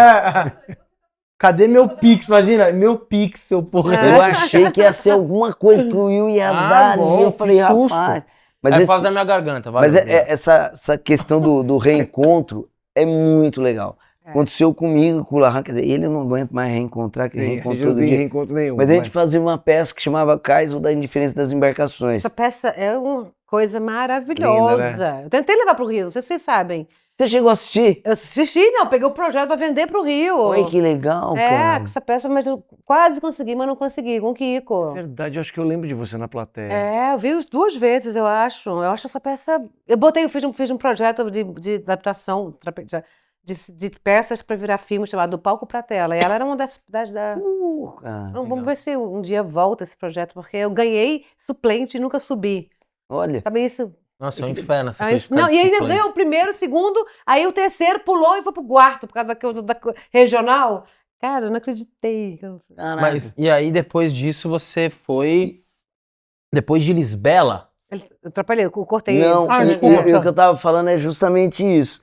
Cadê meu pix? Imagina, meu pixel, porra. Eu achei que ia ser alguma coisa que o Will ia Ah, dar bom, ali. Eu que falei, susto. rapaz... Mas Mas, é por esse, causa da minha garganta, valeu. mas essa questão do reencontro é muito legal. Aconteceu comigo, com o Lahan, quer dizer, ele eu não aguento mais reencontrar, que Sim, a reencontra gente não todo tem dia. reencontro nenhum. Mas a gente fazia uma peça que chamava Cais ou da Indiferença das Embarcações. Essa peça é uma coisa maravilhosa. Eu tentei levar pro Rio, não sei se vocês sabem. Você chegou a assistir? Eu assisti, não, peguei o projeto para vender pro Rio. Olha que legal, É, cara. essa peça, mas eu quase consegui, mas não consegui, com o Kiko. Verdade, eu acho que eu lembro de você na plateia. É, eu vi 2 vezes, eu acho. Eu acho essa peça. Eu fiz um projeto de adaptação de peças para virar filme chamado Do Palco pra Tela. E ela era uma das. Cara, Não, vamos ver se um dia volta esse projeto, porque eu ganhei suplente e nunca subi. olha. Sabe isso? Nossa, é um inferno essa Aí, coisa de ficar não, de e aí eu suplente. ganhei o primeiro, o segundo, aí o terceiro pulou e foi pro quarto, por causa da coisa da regional. Cara, eu não acreditei. Caraca. Mas, e aí, depois disso, você foi... Depois de Lisbela? Eu atrapalhei, eu cortei Não, isso. Ah, e desculpa. o que eu tava falando é justamente isso.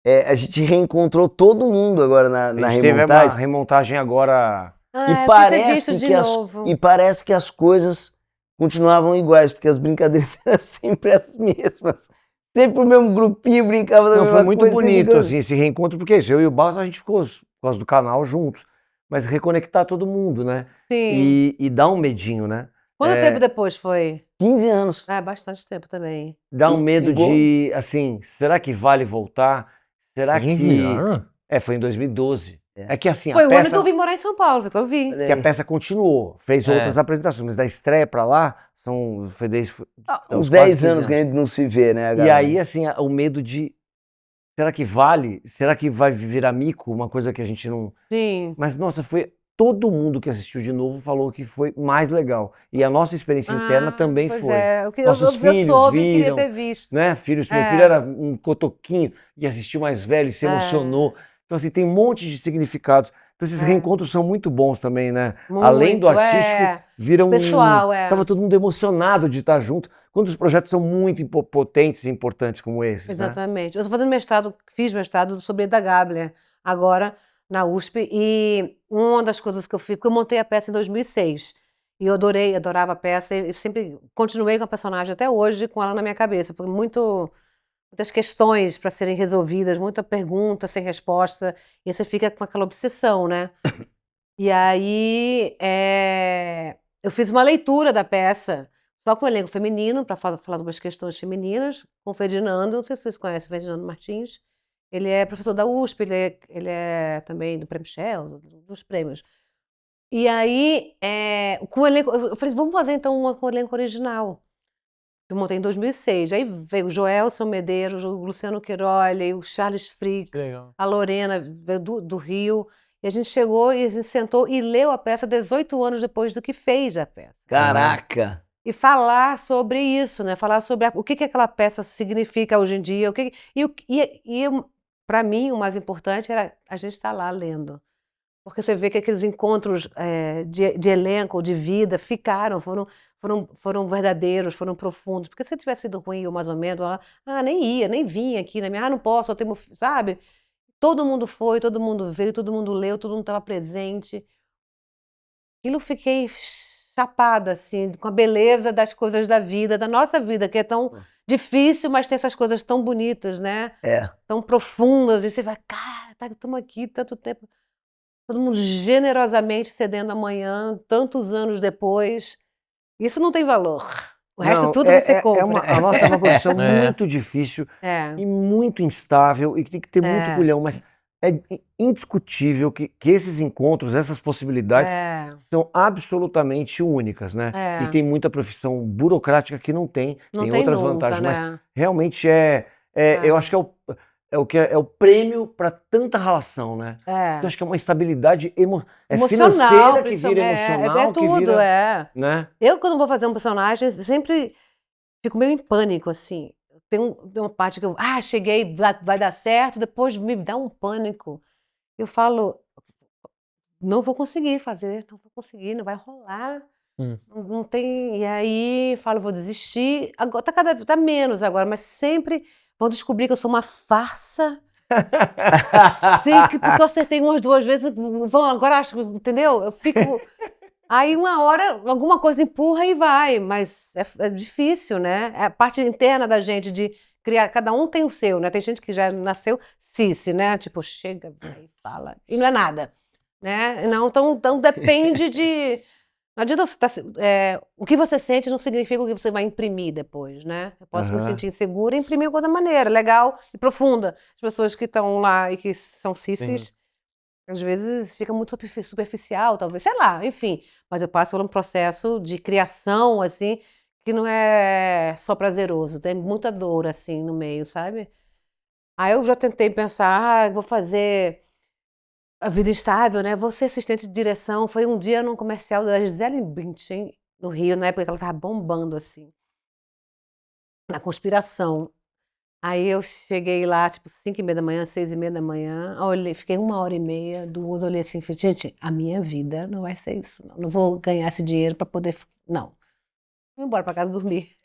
É, a gente reencontrou todo mundo agora na A gente teve uma remontagem. remontagem agora. Ah, E eu queria ter parece visto de que novo. e parece que as coisas continuavam iguais, porque as brincadeiras eram sempre as mesmas. Sempre o mesmo grupinho brincava da Não, mesma foi muito coisa, bonito, sempre assim, esse reencontro, porque isso, eu e o Barros, a gente ficou, por causa do canal, juntos. Mas reconectar todo mundo, né? Sim. E dá um medinho, né? Quanto tempo depois foi? 15 anos. É, bastante tempo também. Dá um medo igual- de, assim, será que vale voltar? Será que... Viraram? foi em 2012. É que assim, Foi a o ano que peça... eu vim morar em São Paulo, foi que eu vi. Que a peça continuou, fez É. outras apresentações, mas da estreia pra lá, foi desde... Uns quase 10 15 anos que a gente não se vê, né? E galera? aí, assim, o medo de... Será que vale? Será que vai virar mico? Uma coisa que a gente não... Sim. Mas, nossa, foi... Todo mundo que assistiu de novo falou que foi mais legal. E a nossa experiência interna também pois foi. É. Nossos eu filhos soube, viram, queria ter visto. Né? Filhos, meu É. filho era um cotoquinho e assistiu mais velho e se emocionou. Então, assim, tem um monte de significados. Então, esses reencontros são muito bons também, né? Além do Muito, artístico, viram Pessoal, Tava todo mundo emocionado de estar junto. Quando os projetos são muito potentes e importantes como esses, né? Exatamente. Eu estou fazendo mestrado, fiz mestrado sobre Eda Gabler, agora na USP, e uma das coisas que eu fiz, porque eu montei a peça em 2006, e eu adorava a peça, e sempre continuei com a personagem até hoje, com ela na minha cabeça, porque muitas questões para serem resolvidas, muita pergunta sem resposta, e você fica com aquela obsessão, né? E aí eu fiz uma leitura da peça, só com o elenco feminino, para falar sobre as questões femininas, com o Ferdinando, não sei se vocês conhecem o Ferdinando Martins, ele é professor da USP, ele é também do Prêmio Shell, dos prêmios. E aí, com o elenco, eu falei, vamos fazer então uma com o elenco original. Eu montei em 2006. Aí veio o Joelson Medeiros, o Luciano Queiroli, o Charles Fricks, a Lorena veio do Rio. E a gente chegou e a gente sentou e leu a peça 18 anos depois do que fez a peça. Caraca! E falar sobre isso, né? Falar sobre o que aquela peça significa hoje em dia. Para mim, o mais importante era a gente estar lá lendo. Porque você vê que aqueles encontros de elenco, de vida, foram verdadeiros, foram profundos. Porque se tivesse sido ruim ou mais ou menos, nem vinha aqui na minha, não posso, eu tenho, sabe? Todo mundo foi, todo mundo veio, todo mundo leu, todo mundo estava presente. Aquilo eu fiquei chapada, assim, com a beleza das coisas da vida, da nossa vida, que é tão difícil, mas tem essas coisas tão bonitas, né? Tão profundas. E você vai, cara, estamos aqui tanto tempo. Todo mundo generosamente cedendo amanhã, tantos anos depois. Isso não tem valor. O resto tudo você compra. A nossa é uma profissão muito difícil e muito instável e que tem que ter muito culhão, mas é indiscutível que esses encontros, essas possibilidades são absolutamente únicas, né? E tem muita profissão burocrática que não tem outras nunca, vantagens, né? mas realmente eu acho que é o prêmio para tanta relação, né? Eu acho que é uma estabilidade Emocional, financeira que vira emocional, é tudo, que vira, né? Eu, quando vou fazer um personagem, sempre fico meio em pânico, assim. Tem uma parte que eu, cheguei, vai dar certo, depois me dá um pânico. Eu falo, não vou conseguir fazer, não vou conseguir, não vai rolar. Não tem. E aí falo, vou desistir. Agora tá menos agora, mas sempre vão descobrir que eu sou uma farsa. Porque eu acertei umas 2 vezes, agora acho, entendeu? Eu fico. Aí uma hora alguma coisa empurra e vai, mas é difícil, né? É a parte interna da gente de criar, cada um tem o seu, né? Tem gente que já nasceu né? Tipo, chega, vai, fala, e não é nada, né? Não, então depende de... Não adianta você o que você sente não significa o que você vai imprimir depois, né? Eu posso me sentir insegura e imprimir uma coisa maneira, legal e profunda. As pessoas que estão lá e que são cissis, às vezes fica muito superficial, talvez, sei lá, enfim. Mas eu passo por um processo de criação, assim, que não é só prazeroso, tem muita dor, assim, no meio, sabe? Aí eu já tentei pensar, vou fazer a vida estável, né? Vou ser assistente de direção. Foi um dia num comercial da Gisele Bündchen, no Rio, na época que ela estava bombando, assim, na Conspiração. Aí eu cheguei lá, tipo, 5h30 da manhã, 6h30 da manhã, olhei, fiquei 1h30, 2, olhei assim, falei, gente, a minha vida não vai ser isso, não vou ganhar esse dinheiro para poder, não. Vou embora para casa dormir.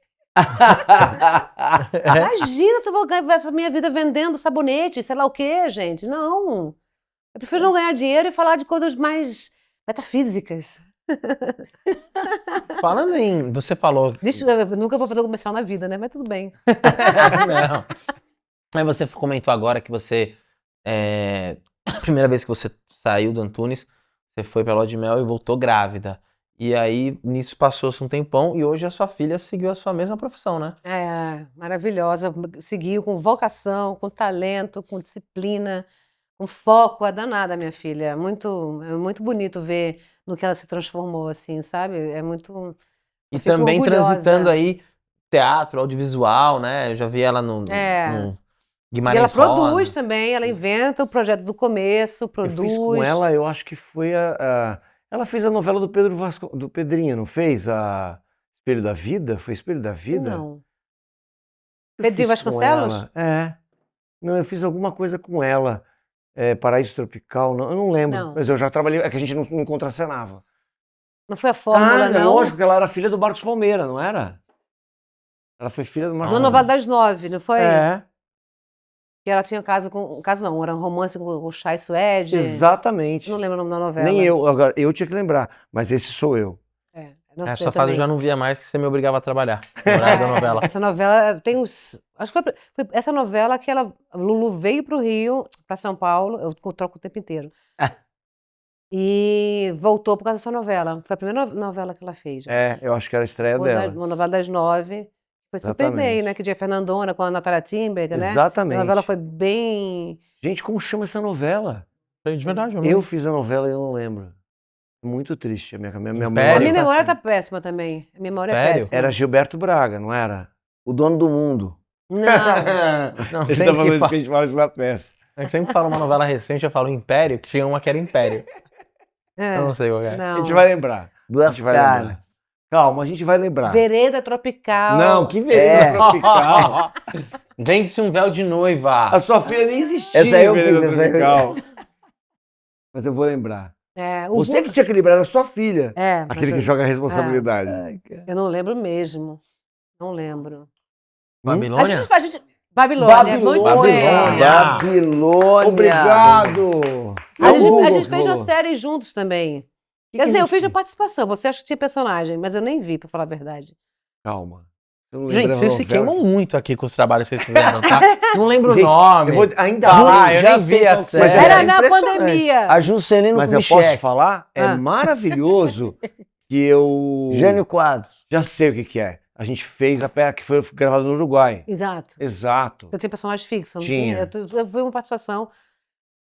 Imagina se eu vou ganhar essa minha vida vendendo sabonete, sei lá o quê, gente, não. Eu prefiro não ganhar dinheiro e falar de coisas mais metafísicas. Falando em... Você falou... Eu nunca vou fazer um comercial na vida, né? Mas tudo bem. Não. Aí você comentou agora que você... A primeira vez que você saiu do Antunes, você foi pra Lua de Mel e voltou grávida. E aí, nisso passou-se um tempão e hoje a sua filha seguiu a sua mesma profissão, né? Maravilhosa. Seguiu com vocação, com talento, com disciplina, com foco. É danada, minha filha. É muito bonito ver no que ela se transformou, assim, sabe? É muito... E também transitando aí teatro, audiovisual, né? Eu já vi ela no Guimarães E ela produz Rosa. também, ela inventa o projeto do começo, produz. Eu fiz com ela, eu acho que foi ela fez a novela do Pedrinho, não fez? A Espelho da Vida? Foi Espelho da Vida? Não. Eu Pedrinho fiz com Vasconcelos? ela. Não, eu fiz alguma coisa com ela. Paraíso Tropical, não, eu não lembro. Não. Mas eu já trabalhei, é que a gente não contracenava. Não foi a fórmula, não? Lógico que ela era filha do Marcos Palmeira, não era? Ela foi filha do Marcos No Novela das 9, não foi? Que ela tinha caso não, era um romance com o Chay Suede. Exatamente. Não lembro o nome da novela. Nem eu, agora eu tinha que lembrar, mas esse sou eu. Não sei Essa fase eu já não via mais, que você me obrigava a trabalhar. No horário da novela. Essa novela tem uns... Acho que foi essa novela que a Lulu veio pro Rio, para São Paulo, eu troco o tempo inteiro. E voltou por causa dessa novela. Foi a primeira novela que ela fez. Eu acho que era a estreia dela. Uma novela das 9. Foi super bem, né? Que tinha a Fernandona com a Natália Timberg, né? Exatamente. A novela foi bem... Gente, como chama essa novela? De verdade, eu fiz a novela e eu não lembro. Muito triste. A minha Império? A minha memória tá péssima também. A minha memória é péssima. Era Gilberto Braga, não era? O Dono do Mundo. Não. Não, Ele tá falando isso que a gente fala isso na peça. Eu sempre falo uma novela recente, eu falo Império, que tinha uma que era Império. Eu não sei qual é. A gente vai lembrar. Duas caras. Calma, a gente vai lembrar. Vereda Tropical. Não, que Vereda Tropical. Vende-se um véu de noiva. A sua filha nem existia. Essa aí eu Vereda fiz, essa aí Tropical. Mas eu vou lembrar. O Você que tinha que lembrar, era a sua filha. Aquele que mas joga a responsabilidade. eu não lembro mesmo. Não lembro. Babilônia? Babilônia. Muito bem. Babilônia. Obrigado. A gente fez uma série juntos também. Quer dizer, eu fiz a participação. Você acha que tinha personagem, mas eu nem vi, pra falar a verdade. Calma. Gente, vocês se queimam muito aqui com os trabalhos que vocês fizeram, tá? Não lembro o nome. Eu vou ainda eu já vi a série. Mas Era na pandemia. A Juscelino Mas eu posso falar? É maravilhoso que eu... Jânio Quadros. Já sei o que é. A gente fez a peça que foi gravada no Uruguai. Exato. Exato. Você tinha personagem fixo, não tinha? Eu vi uma participação.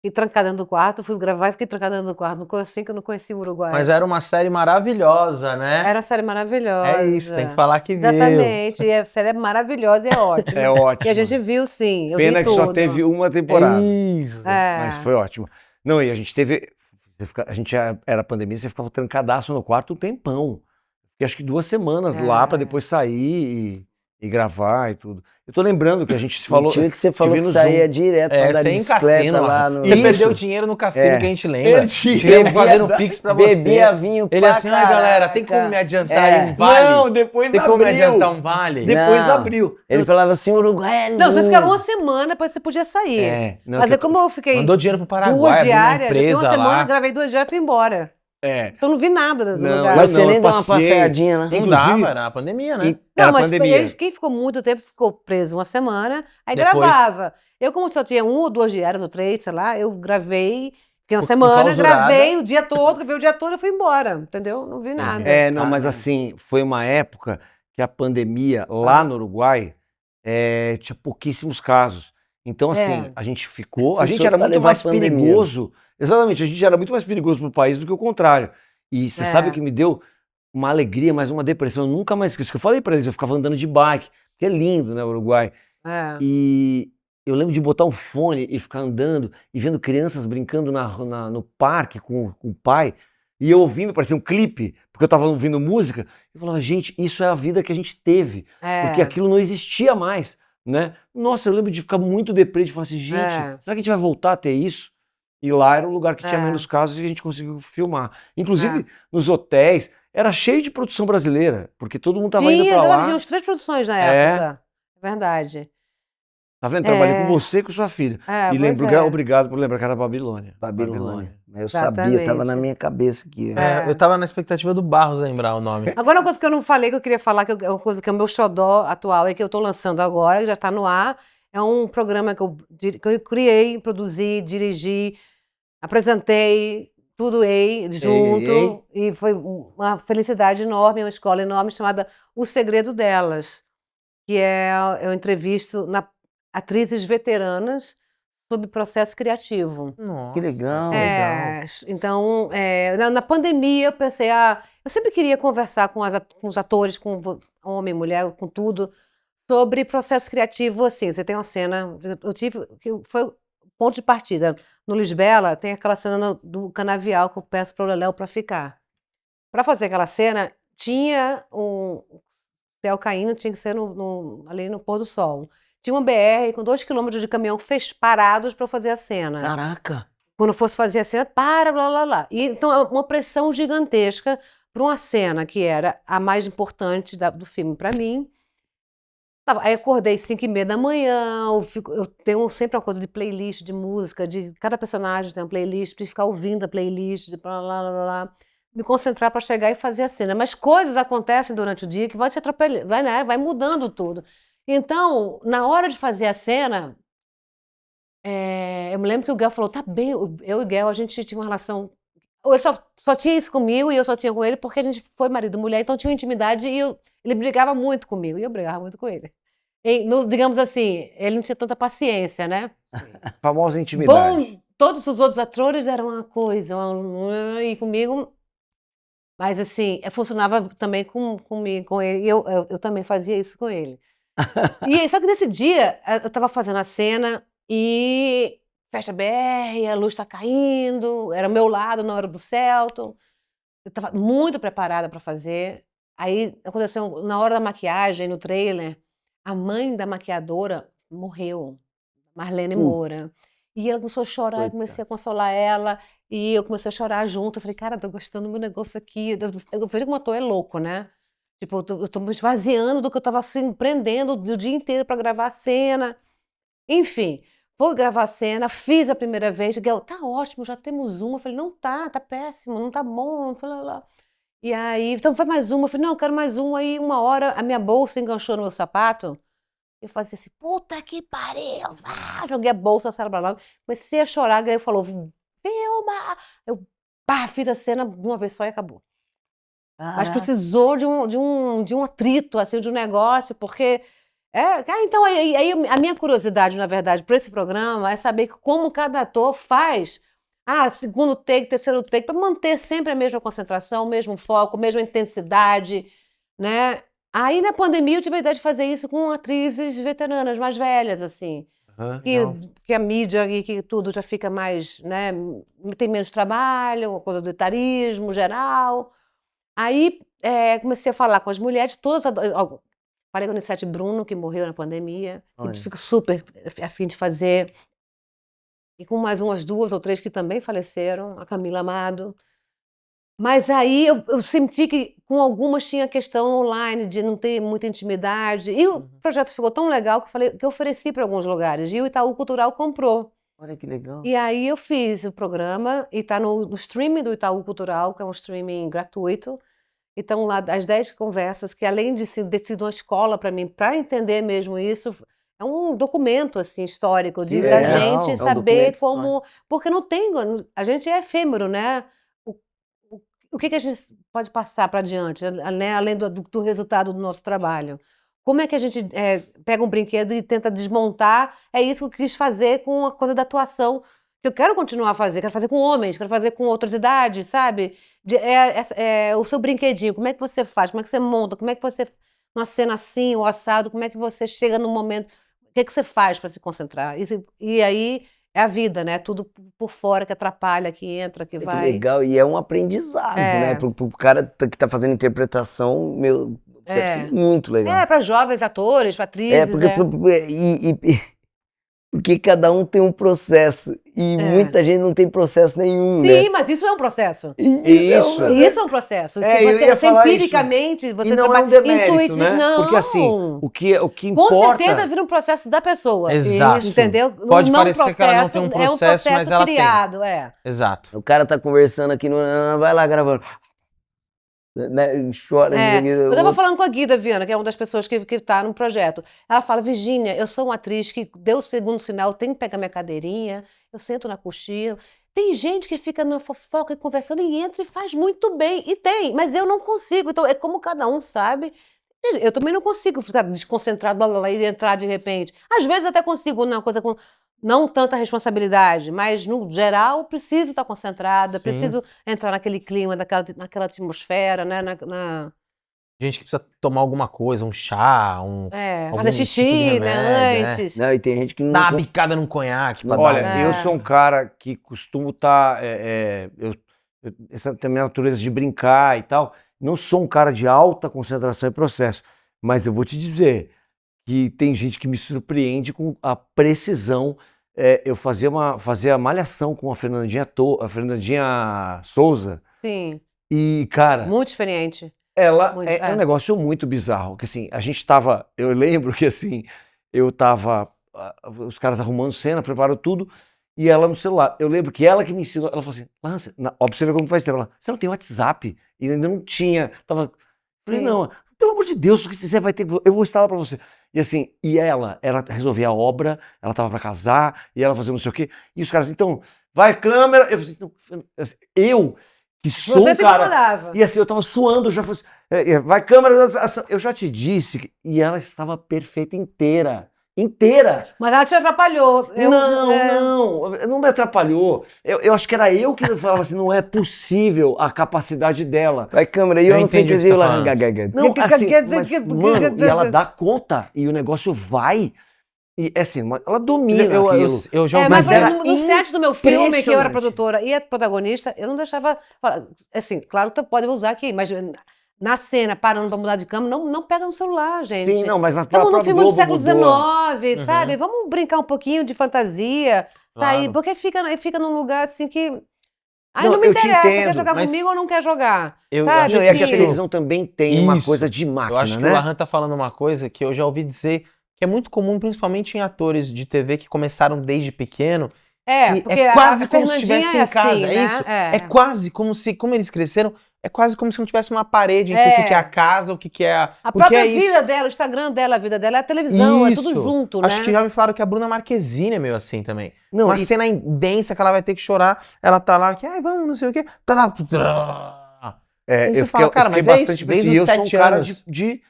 Fiquei trancada dentro do quarto, fui gravar e fiquei trancada dentro do quarto. Assim que eu não conheci o Uruguai. Mas era uma série maravilhosa, né? Era uma série maravilhosa. É isso, tem que falar que viu. Exatamente. E a série é maravilhosa e é ótima. É ótimo. E a gente viu, sim. Eu Pena vi que só tudo. teve uma temporada. Isso. Mas foi ótimo. Não, e a gente teve. A gente era pandemia, você ficava trancadaço no quarto um tempão. Fiquei acho que 2 semanas lá pra depois sair e gravar e tudo. Eu tô lembrando que a gente se falou. Mentira que você falou tive que no saía Zoom. direto pra andar de sem bicicleta cassino lá no... Você Isso. perdeu dinheiro no cassino que a gente lembra. Perdi, Tirei é fazendo verdade. pix pra você. Bebia vinho Ele pra assim, ó, galera, tem como me adiantar aí um vale? Não, depois Tem abriu. como me adiantar um vale? Depois Não. abriu. Ele falava assim, Uruguai é Não, você lindo. ficava uma semana, depois você podia sair. Não, Mas que é como eu fiquei Mandou dinheiro pro Paraguai, 2 abriu uma diárias, eu fiquei uma empresa semana, lá. gravei 2 dias e fui embora. Então não vi nada desse Não, lugar. Mas você Não, nem eu deu uma passei. passeadinha, né? Não Inclusive- dava, era a pandemia, né? Era Não, mas pandemia. quem ficou muito tempo ficou preso uma semana, aí Depois- gravava. Eu, como só tinha 1 ou 2 diárias, ou 3, sei lá, eu gravei, fiquei uma Com semana, clausurada. gravei o dia todo, gravei o dia todo e fui embora, entendeu? Não vi nada. Não, mas assim, foi uma época que a pandemia lá no Uruguai tinha pouquíssimos casos. Então, assim, a gente ficou. Se A gente for era pra muito levar mais a pandemia. perigoso. Exatamente, a gente era muito mais perigoso pro país do que o contrário. E você sabe o que me deu uma alegria, mas uma depressão. Eu nunca mais esqueço. Que eu falei pra eles, eu ficava andando de bike, que é lindo, né, o Uruguai. É. E eu lembro de botar um fone e ficar andando e vendo crianças brincando no parque com o pai. E eu ouvindo, parecia um clipe, porque eu tava ouvindo música. Eu falava, gente, isso é a vida que a gente teve. Porque aquilo não existia mais, né? Nossa, eu lembro de ficar muito deprê, de falar assim, gente, será que a gente vai voltar a ter isso? E lá era o lugar que tinha menos casos e a gente conseguiu filmar. Inclusive, nos hotéis, era cheio de produção brasileira, porque todo mundo tava indo pra lá. Tinha uns 3 produções na época. Verdade. Tá vendo? Trabalhei com você e com sua filha. E pois lembro, obrigado por lembrar que era Babilônia. Babilônia. Eu Exatamente. sabia, tava na minha cabeça aqui. Eu tava na expectativa do Barros lembrar o nome. Agora, uma coisa que eu não falei, que eu queria falar, que é uma coisa que é o meu xodó atual, é que eu tô lançando agora, que já tá no ar. É um programa que eu criei, produzi, dirigi, apresentei, tudo junto. E foi uma felicidade enorme, uma escola enorme chamada O Segredo Delas, que eu entrevisto atrizes veteranas sobre processo criativo. Nossa, Que legal. Então, na pandemia eu pensei, eu sempre queria conversar com os atores, com homem, mulher, com tudo, sobre processo criativo, assim. Você tem uma cena, que foi o ponto de partida. No Lisbela, tem aquela cena do canavial que eu peço para o Leléu para ficar. Para fazer aquela cena, tinha um céu caindo, tinha que ser ali no pôr do sol. Tinha uma BR com 2 quilômetros de caminhão parados para fazer a cena. Caraca. Quando fosse fazer a cena, blá, blá, blá. E, então, é uma pressão gigantesca para uma cena que era a mais importante do filme para mim. Aí acordei 5h30 da manhã, eu tenho sempre uma coisa de playlist, de música, de cada personagem tem uma playlist, de ficar ouvindo a playlist, de blá, blá, blá, blá, me concentrar para chegar e fazer a cena. Mas coisas acontecem durante o dia que vai te atrapalhando, vai mudando tudo. Então, na hora de fazer a cena, eu me lembro que o Guel falou, tá bem, eu e o Guel, a gente tinha uma relação... Eu só tinha isso comigo e eu só tinha com ele porque a gente foi marido e mulher, então tinha uma intimidade e ele brigava muito comigo e eu brigava muito com ele. Digamos assim, ele não tinha tanta paciência, né? Famosa intimidade. Bom, todos os outros atores eram uma coisa, e comigo... Mas assim, funcionava também comigo, com ele, e eu também fazia isso com ele. Só que nesse dia, eu estava fazendo a cena e fecha BR, a luz está caindo, era ao meu lado na hora do Celton. Eu estava muito preparada para fazer. Aí aconteceu, na hora da maquiagem, no trailer, a mãe da maquiadora morreu, Marlene Moura. E ela começou a chorar, eu comecei a consolar ela, e eu comecei a chorar junto. Eu falei, cara, tô gostando do meu negócio aqui. Eu vejo como o ator é louco, né? Tipo, eu tô me esvaziando do que eu tava assim, prendendo o dia inteiro para gravar a cena. Enfim, fui gravar a cena, fiz a primeira vez, Guel, tá ótimo, já temos uma. Eu falei, não tá péssimo, não tá bom. E aí, então foi mais uma. Eu falei, não, eu quero mais uma. Aí, uma hora, a minha bolsa enganchou no meu sapato. Eu fazia assim, puta que pariu. Joguei a bolsa, sabe, blá, blá. Comecei a chorar, Guel falou, filma. Eu fiz a cena de uma vez só e acabou. Mas precisou de um atrito, assim, de um negócio, porque Então, aí a minha curiosidade, na verdade, para esse programa é saber como cada ator faz segundo take, terceiro take, para manter sempre a mesma concentração, o mesmo foco, a mesma intensidade, né? Aí, na pandemia, eu tive a ideia de fazer isso com atrizes veteranas, mais velhas, assim. Que a mídia e que tudo já fica mais, né? Tem menos trabalho, coisa do etarismo geral. Aí, comecei a falar com as mulheres, todas... Falei com a Anissete Bruno, que morreu na pandemia, Olha. que fico super a fim de fazer. E com mais umas 2 ou 3 que também faleceram, a Camila Amado. Mas aí eu senti que com algumas tinha questão online de não ter muita intimidade. E o projeto ficou tão legal que eu ofereci para alguns lugares. E o Itaú Cultural comprou. Olha que legal. E aí eu fiz o programa e está no streaming do Itaú Cultural, que é um streaming gratuito. E estão lá as 10 conversas, que além de ter sido uma escola para mim, para entender mesmo isso, é um documento assim, histórico, Que da legal. gente É um saber documento como... Porque não tem... A gente é efêmero, né? O que a gente pode passar para adiante, né? Além do resultado do nosso trabalho? Como é que a gente pega um brinquedo e tenta desmontar? É isso que eu quis fazer com a coisa da atuação, que eu quero continuar a fazer. Quero fazer com homens, quero fazer com outras idades, sabe? O seu brinquedinho, como é que você faz? Como é que você monta? Como é que você... Uma cena assim, ou assado, como é que você chega no momento... O que é que você faz para se concentrar? E aí... É a vida, né? Tudo por fora que atrapalha, que entra, que vai. Que legal, e é um aprendizado, né? Pro cara que tá fazendo interpretação, deve ser muito legal. Para jovens atores, para atrizes. Porque cada um tem um processo, e muita gente não tem processo nenhum, Sim, né? mas isso é um processo. Isso é um processo. eu ia falar Empiricamente, isso. você E não trabalha é um demérito, intuitivo. né? Não. Porque assim, o que Com importa... certeza vira um processo da pessoa. Exato. Entendeu? Pode não parecer que ela não tem um é um processo, processo mas ela tem. criado, Exato. O cara tá conversando aqui, vai lá gravando. Né? Chora. Eu tava falando com a Guida Viana, que é uma das pessoas que tá no projeto. Ela fala, Virgínia, eu sou uma atriz que deu o segundo sinal, eu tenho que pegar minha cadeirinha, eu sento na coxinha. Tem gente que fica na fofoca e conversando e entra e faz muito bem. E tem, mas eu não consigo. Então, é como cada um sabe. Eu também não consigo ficar desconcentrado, blá, blá, blá, e entrar de repente. Às vezes até consigo, uma coisa com não tanta responsabilidade, mas no geral preciso estar concentrada, Sim. preciso entrar naquele clima, naquela atmosfera, né? Gente que precisa tomar alguma coisa, um chá, fazer xixi, tipo de remédio, né? Antes. Não, e tem gente que não... Dá uma bicada num conhaque. Pra Olha, dar eu sou um cara que costumo estar... essa tem a minha natureza de brincar e tal. Não sou um cara de alta concentração e processo. Mas eu vou te dizer que tem gente que me surpreende com a precisão. Eu fazia a Malhação com a Fernandinha Souza. Sim. E, cara... Muito experiente. Ela Muito, é um negócio muito bizarro, que assim, a gente tava, eu lembro que assim, eu tava, os caras arrumando cena, preparou tudo, e ela no celular. Eu lembro que ela que me ensinou, ela falou assim, Lance, ó, pra você ver como faz tempo, você não tem WhatsApp? E ainda não tinha, falei, não, pelo amor de Deus, o que você vai ter, eu vou instalar pra você. E assim, ela resolvia a obra, ela tava pra casar, e ela fazia não sei o quê, e os caras, então, vai câmera, eu falei, não, eu que sou Você um se cara... incomodava. E assim, eu tava suando, já fosse... vai câmera... Eu já te disse... E ela estava perfeita inteira. Inteira! Mas ela te atrapalhou. Não me atrapalhou. Eu acho que era eu que falava assim, não é possível a capacidade dela. Vai câmera, e eu não sei o que dizer lá. Não, assim, mas, mano, e ela dá conta, e o negócio vai... E assim, ela domina aquilo. Eu já ouvi mas dizer- no set do meu filme, que eu era impressionante. produtora e a protagonista, eu não deixava... Assim, claro que pode usar aqui, mas na cena, parando pra mudar de câmera, não pega no celular, gente. Sim, não, mas na Estamos no própria filme do Globo século mudou. XIX, sabe? Vamos brincar um pouquinho de fantasia, sair, Claro. porque fica num lugar assim que... Ai, Não, não me eu te interessa, quer entendo, jogar mas comigo ou não quer jogar? eu sabe? Não, e aqui a Sim. televisão também tem uma Isso. coisa de Eu máquina, acho que né? o Lahan tá falando uma coisa que eu já ouvi dizer que é muito comum, principalmente em atores de TV que começaram desde pequeno. Que Porque é quase a como se Fernandinha estivesse é em casa, assim, é né? isso? É quase como eles cresceram, é quase como se não tivesse uma parede entre É. o que que é a casa, o que que é a... A porque própria é isso. vida dela, o Instagram dela, a vida dela é a televisão, é tudo Isso. junto, né? Acho que já me falaram que a Bruna Marquezine é meio assim também. Não, Uma e- cena densa que ela vai ter que chorar, ela tá lá, que, ai, vamos, não sei o quê. E você eu fala, cara, fiquei mas é bastante isso, desde e os eu sou um 7 cara anos. de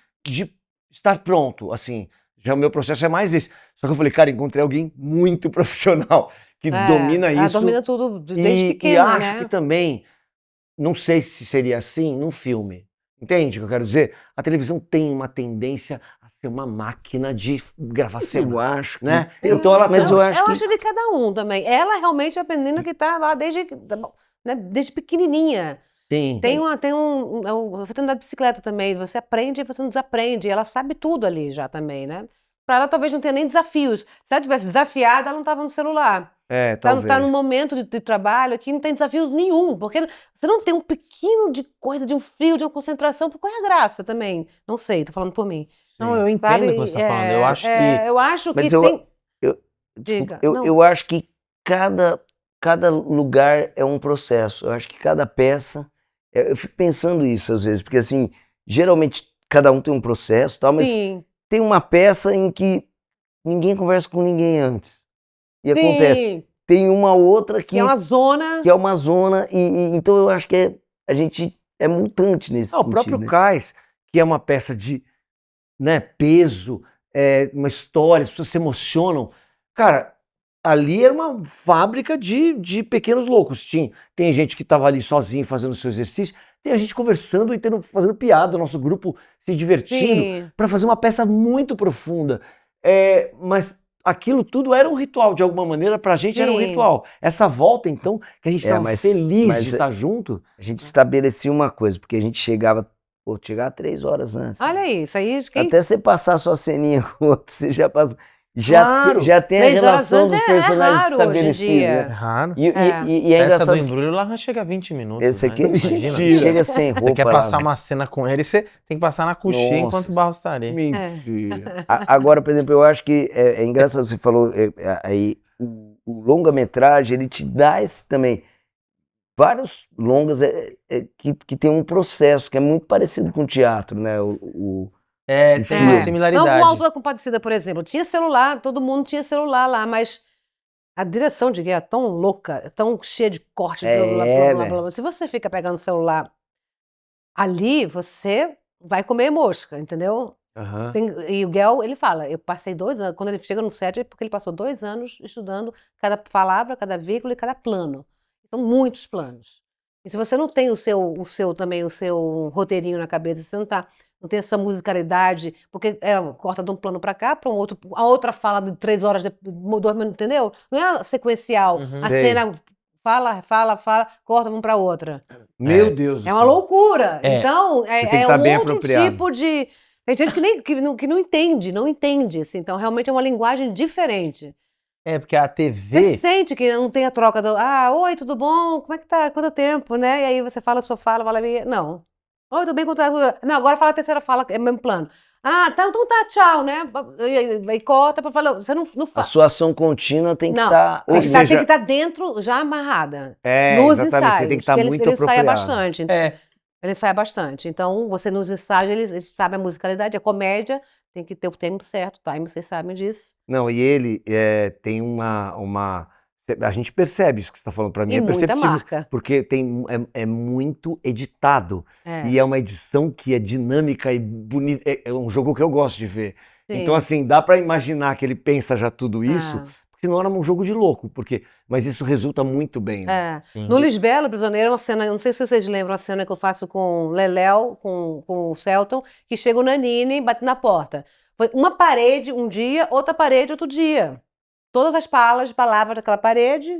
estar pronto, assim, Já o meu processo é mais esse. Só que eu falei, cara, encontrei alguém muito profissional, que domina ela isso. domina tudo desde E pequena, acho né? que também, não sei se seria assim num filme. Entende o que eu quero dizer? A televisão tem uma tendência a ser uma máquina de gravar Eu cena, acho que né? tem- Então ela mas tem- eu acho Eu que acho de cada um também. Ela realmente é a menina que tá lá desde pequenininha. Sim. Eu fui andar de bicicleta também. Você aprende e você não desaprende. Ela sabe tudo ali já também, né? Pra ela talvez não tenha nem desafios. Se ela tivesse desafiada, ela não estava no celular. É, Tá talvez. num momento de trabalho que não tem desafios nenhum, porque você não tem um pequeno de coisa, de um frio, de uma concentração. Qual é a graça também? Não sei, tô falando por mim. Não, eu entendo Sabe? o que você tá falando. Eu acho que. Eu acho Mas que eu, tem. desculpa, Diga, não. eu acho que cada lugar é um processo. Eu acho que cada peça. Eu fico pensando isso às vezes, porque assim, geralmente cada um tem um processo, e tal, mas Sim, tem uma peça em que ninguém conversa com ninguém antes. E acontece. sim. Tem uma outra Que é uma zona. que é uma zona, então eu acho que a gente é mutante nesse O sentido. próprio Né? Cais, que é uma peça de, né, peso, uma história, as pessoas se emocionam. Cara, ali era uma fábrica de pequenos loucos. Tem gente que estava ali sozinho fazendo seu exercício, tem a gente conversando e fazendo piada, o nosso grupo se divertindo Sim. para fazer uma peça muito profunda. Mas aquilo tudo era um ritual, de alguma maneira, pra gente era um Sim. ritual. Essa volta, então, que a gente estava mas feliz de estar junto. A gente estabelecia uma coisa, porque a gente chegava 3 horas antes. Olha isso aí. Até você passar sua ceninha com o outro, você já passa. Claro. Já tem a 3 horas relação antes dos é personagens raro hoje em estabelecida. dia. É Né? raro. E é Essa engraçado. do embrulho lá chega a 20 minutos. Esse aqui né? Imagina. chega sem roupa. Você quer lá. passar uma cena com ele, você tem que passar na coxinha Nossa. enquanto o Barros tá ali. Mentira. Agora, por exemplo, eu acho que é engraçado, você falou aí, o longa-metragem, ele te dá esse também. Vários longas que tem um processo que é muito parecido com o teatro, né? Tem filme. uma Não, similaridade. o Auto da Compadecida, por exemplo, tinha celular, todo mundo tinha celular lá, mas a direção de guerra é tão louca, é tão cheia de corte, blá, blá, blá, blá, blá, blá. Se você fica pegando o celular ali, você vai comer mosca, entendeu? Aham. E o Gel, ele fala, eu passei 2 anos, quando ele chega no set, é porque ele passou 2 anos estudando cada palavra, cada vírgula e cada plano. São muitos planos. E se você não tem o seu roteirinho na cabeça, você não tem essa musicalidade, porque corta de um plano para cá, para um outro, a outra fala de 3 horas, 2 minutos, entendeu? Não é sequencial. Uhum. A Sei. cena fala, corta uma para outra. Meu Deus do É uma céu. loucura. É. Então, Você tem que é estar um bem outro apropriado. tipo de. Tem gente que não entende, assim. Então, realmente é uma linguagem diferente. Porque a Você TV. sente que não tem a troca do. Ah, oi, tudo bom? Como é que tá? Quanto tempo, né? E aí você fala a sua fala, fala. Não. Oi, tudo bem? Não, agora fala a terceira fala, é o mesmo plano. Ah, tá, então tá, tchau, né? E corta pra falar. Você não A fala. sua ação contínua tem que Não, estar. Ou tem seja- que estar dentro, já amarrada. É, Nos exatamente. Você ensaios. tem que estar porque muito ele ensaia apropriado. bastante. Ele ensaia bastante. Então, você nos ensaios, ele sabe a musicalidade, a comédia, tem que ter o tempo certo, o time, vocês sabem disso. Não, e ele tem a gente percebe isso que você está falando para mim, E é muita perceptível, marca. porque é muito editado. E é uma edição que é dinâmica e bonita. É um jogo que eu gosto de ver. Sim. Então, assim, dá para imaginar que ele pensa já tudo isso, Ah. porque senão era um jogo de louco, mas isso resulta muito bem. Né? É. Sim. No Lisbela, Prisioneiro, é uma cena, não sei se vocês lembram, a cena que eu faço com o Leléo, com o Celton, que chega o Nanini e bate na porta. Foi uma parede um dia, outra parede outro dia. Todas as palavras daquela parede,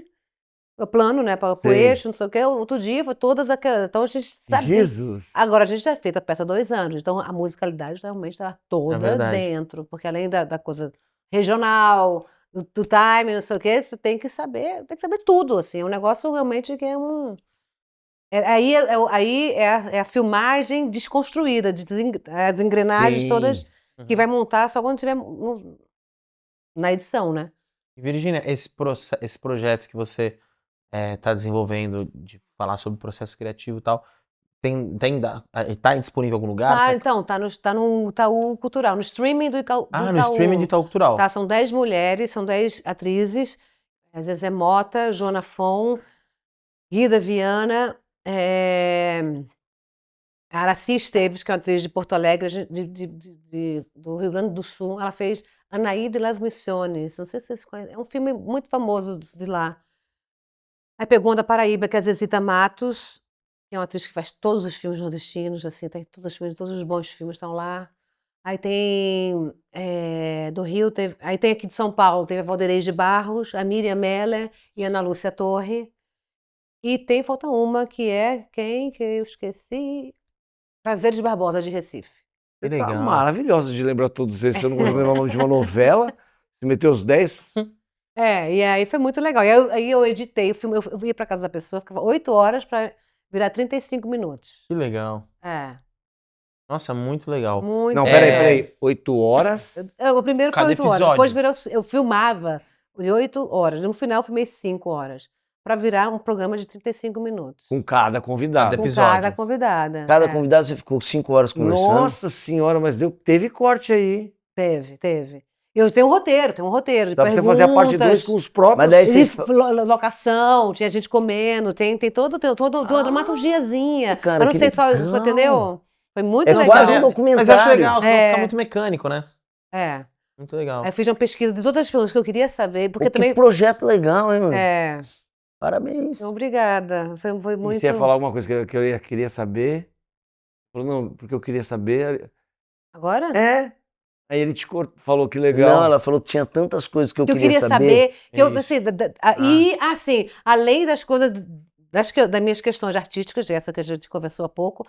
o plano, né, para o Sei. eixo, não sei o quê, outro dia foi todas aquelas. Então a gente sabe. Jesus! Agora, a gente já fez a peça há 2 anos, então a musicalidade realmente está toda verdade. dentro, porque além da coisa regional, do time, não sei o quê, você tem que saber tudo, assim, é um negócio realmente que é um... Aí é a filmagem desconstruída, as engrenagens Sim. todas Uhum. que vai montar só quando tiver na edição, né? Virgínia, esse projeto que você está desenvolvendo de falar sobre o processo criativo e tal, tá disponível em algum lugar? Tá, então, tá no Itaú Cultural, no streaming do Itaú. No streaming do Itaú Cultural. Tá, são 10 mulheres, são 10 atrizes, a Zezé Mota, Joana Fon, Guida Viana, A Araci Esteves, que é uma atriz de Porto Alegre, do Rio Grande do Sul, ela fez Anaída e las Missões. Não sei se vocês conhecem. É um filme muito famoso de lá. Aí pegou da Paraíba, que é a Zezita Matos, que é uma atriz que faz todos os filmes nordestinos, assim, tem todos os bons filmes estão lá. Aí tem do Rio, aí tem aqui de São Paulo, teve a Valderez de Barros, a Miriam Meller e a Ana Lúcia Torre. E falta uma, que é quem que eu esqueci? Prazeres Barbosa, de Recife. Que Você tá legal. maravilhosa de lembrar todos esses. Eu não consigo lembrar o nome de uma novela. Você meteu os 10. E aí foi muito legal. E aí eu editei o filme, eu ia pra casa da pessoa, ficava 8 horas pra virar 35 minutos. Que legal. Nossa, muito legal. Muito Não, legal. peraí. 8 horas. O primeiro foi Cada 8 horas, episódio. depois virou, eu filmava de 8 horas, no final eu filmei 5 horas, pra virar um programa de 35 minutos. Com cada convidado. Cada Com episódio. cada convidada. Cada convidado você ficou 5 horas conversando. Nossa senhora, mas teve corte aí. Teve. Eu tenho um roteiro de Dá pra você fazer a parte 2 perguntas, com os próprios. Mas daí de você... locação, tinha gente comendo, tem toda uma dramaturgiazinha. cara, Mas não que sei só, legal. você entendeu? Foi muito É legal. quase um documentário. Mas eu acho legal, senão É. fica muito mecânico, né? É. Muito legal. Aí eu fiz uma pesquisa de todas as pessoas que eu queria saber, porque Pô, também. Que projeto legal, hein, mano? É. Parabéns. Obrigada. Foi E muito. você ia falar alguma coisa que eu queria saber? Falou, não, porque eu queria saber. Agora? É. Aí ele falou que legal. Não, ela falou que tinha tantas coisas que eu Que eu queria queria saber. Que eu, Isso. assim, e, assim, além das coisas, das minhas questões artísticas, essa que a gente conversou há pouco,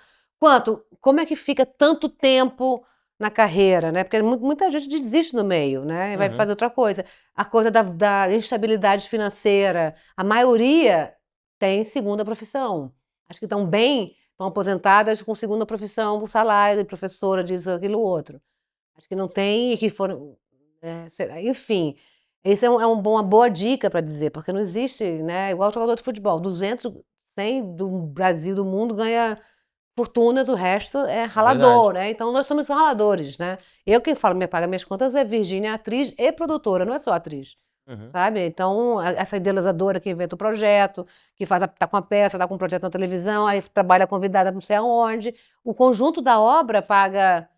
como é que fica tanto tempo na carreira, né? Porque muita gente desiste no meio, né? E vai Uhum. fazer outra coisa. A coisa da instabilidade financeira. A maioria tem segunda profissão. Acho que estão aposentadas com segunda profissão, com salário, professora, disso, aquilo, outro. Acho que não tem e que foram. Enfim, isso é uma boa dica para dizer, porque não existe, né? Igual jogador de futebol, 200, 100 do Brasil, do mundo, ganha fortunas, o resto é ralador, né? Então nós somos raladores, né? Eu quem falo, me paga minhas contas é Virgínia, atriz e produtora, não é só atriz. Uhum. Sabe? Então, essa idealizadora que inventa o projeto, que tá com a peça, tá com um projeto na televisão, aí trabalha convidada não sei aonde. O conjunto da obra paga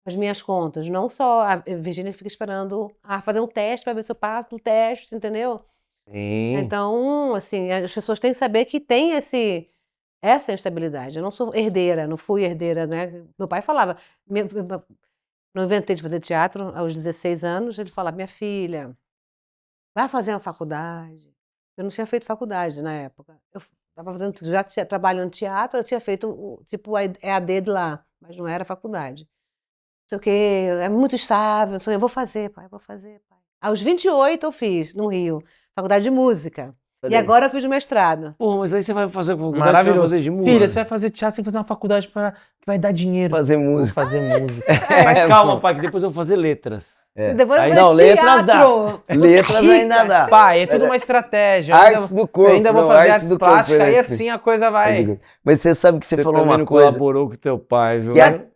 as minhas contas, não só a Virgínia fica esperando fazer um teste para ver se eu passo no teste, entendeu? Sim. Então, assim, as pessoas têm que saber que tem essa instabilidade. Eu não sou herdeira, não fui herdeira, né? Meu pai falava, não inventei de fazer teatro aos 16 anos, ele falava, minha filha, vai fazer uma faculdade. Eu não tinha feito faculdade na época. Eu estava fazendo, já tinha trabalhando no teatro, eu tinha feito tipo EAD de lá, mas não era faculdade. Não sei o quê, é muito estável, eu vou fazer, pai, vou fazer, pai. Aos 28 eu fiz, no Rio, faculdade de música. E agora eu fiz o mestrado. Pô, mas aí você vai fazer faculdade, Maravilhoso. você vai fazer de música. Filha, você vai fazer teatro, tem que fazer uma faculdade que vai dar dinheiro. Fazer Vou música. fazer música. Mas calma, pai, que depois eu vou fazer letras. E depois eu Aí, vou não, fazer letras dá. teatro. Letras ainda dá. Pai, é tudo uma estratégia. Artes do corpo. Eu ainda vou não, fazer artes artes do corpo, plásticas, né? aí assim a coisa vai. Mas você sabe que você falou também uma não coisa colaborou com teu pai, viu?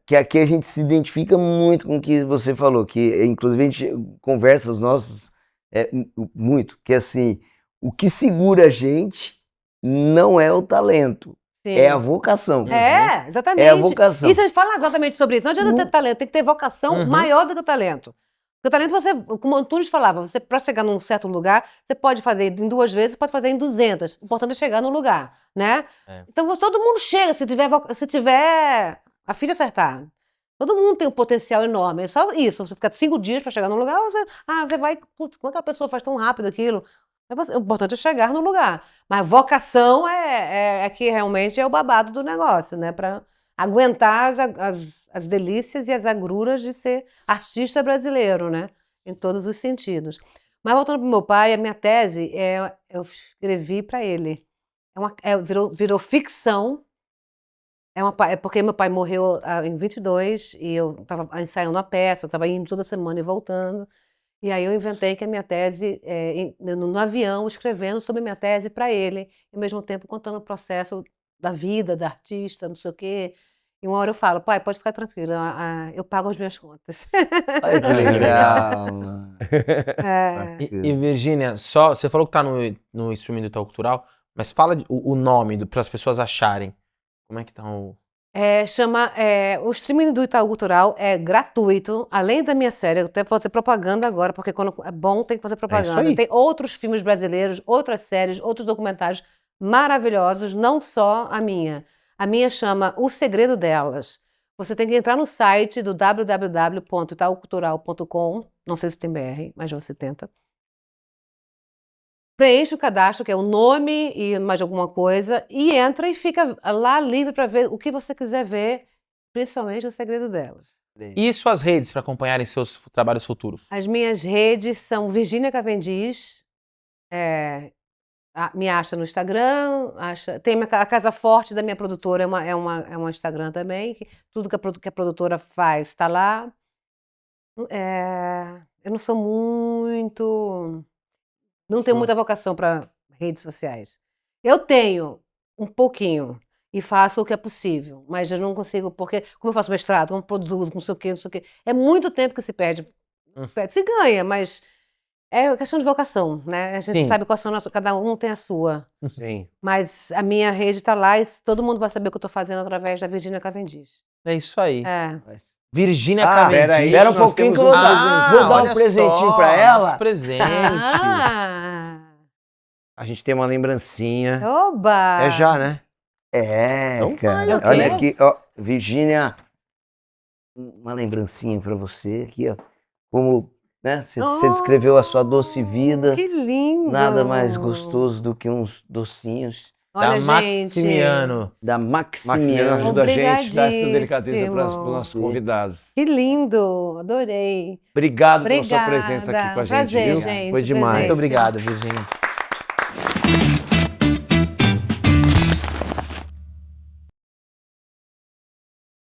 que aqui a gente se identifica muito com o que você falou, que inclusive a gente conversas nossas muito, que assim, o que segura a gente não é o talento, Sim. é a vocação. Exatamente. É a vocação. E você fala exatamente sobre isso. Não adianta ter talento, tem que ter vocação maior do que o talento. Porque o talento, você, como o Antunes falava, você para chegar num certo lugar, você pode fazer em 2 vezes, pode fazer em 200. O importante é chegar no lugar, né? Então todo mundo chega, se tiver a filha acertar. Todo mundo tem um potencial enorme. É só isso. Você fica 5 dias para chegar no lugar, você vai. Putz, como é que a pessoa faz tão rápido aquilo? O importante é chegar no lugar. Mas vocação é que realmente é o babado do negócio, né? Para aguentar as delícias e as agruras de ser artista brasileiro, né? Em todos os sentidos. Mas voltando para o meu pai, a minha tese, eu escrevi para ele. Virou ficção. Porque meu pai morreu em 22 e eu estava ensaiando a peça, estava indo toda semana e voltando. E aí eu inventei que a minha tese, no avião, escrevendo sobre a minha tese para ele, e ao mesmo tempo contando o processo da vida, da artista, não sei o quê. E uma hora eu falo, pai, pode ficar tranquilo, eu pago as minhas contas. Olha que legal, mano. E Virgínia, você falou que tá no streaming do Itaú Cultural, mas fala o nome para as pessoas acharem. Como é que tá o... O streaming do Itaú Cultural é gratuito, além da minha série. Eu até vou fazer propaganda agora, porque quando é bom tem que fazer propaganda. aí. Tem outros filmes brasileiros, outras séries, outros documentários maravilhosos, não só a minha. A minha chama O Segredo Delas. Você tem que entrar no site do www.itaucultural.com, não sei se tem BR, mas você tenta. Preenche o cadastro, que é o nome e mais alguma coisa, e entra e fica lá livre para ver o que você quiser ver, principalmente O Segredo Delas. E suas redes para acompanharem seus trabalhos futuros? As minhas redes são Virginia Cavendish, me acha no Instagram, tem a Casa Forte da minha produtora, é uma Instagram também, que tudo que a produtora faz está lá. Eu não sou não tenho muita vocação para redes sociais. Eu tenho um pouquinho e faço o que é possível, mas eu não consigo, porque como eu faço mestrado, como produzo, não sei o quê, não sei o quê, é muito tempo que se perde. Se ganha, mas é questão de vocação, né? A gente Sim. sabe qual são cada um tem a sua. Sim. Mas a minha rede está lá e todo mundo vai saber o que eu estou fazendo através da Virginia Cavendish. É isso aí. É. Virginia Ah, Cavendish. peraí. Espera um nós pouquinho que temos eu vou dar, vou dar olha um presentinho só, pra ela. nosso presente. Ah! A gente tem uma lembrancinha. Oba! É já, né? É, cara. É o quê? Olha aqui, ó, Virgínia, uma lembrancinha pra você aqui, ó. Como, né, você descreveu a sua doce vida. Que lindo! Nada mais gostoso do que uns docinhos Olha, Da gente. Maximiano. da Maximiano Maximiano. ajuda a gente, dá essa delicadeza para os Obrigadíssimo. nossos convidados. Que lindo! Adorei. Obrigado pela sua Obrigada. presença aqui com a gente, Prazer, viu? gente. Foi demais. Muito obrigado, Virginia.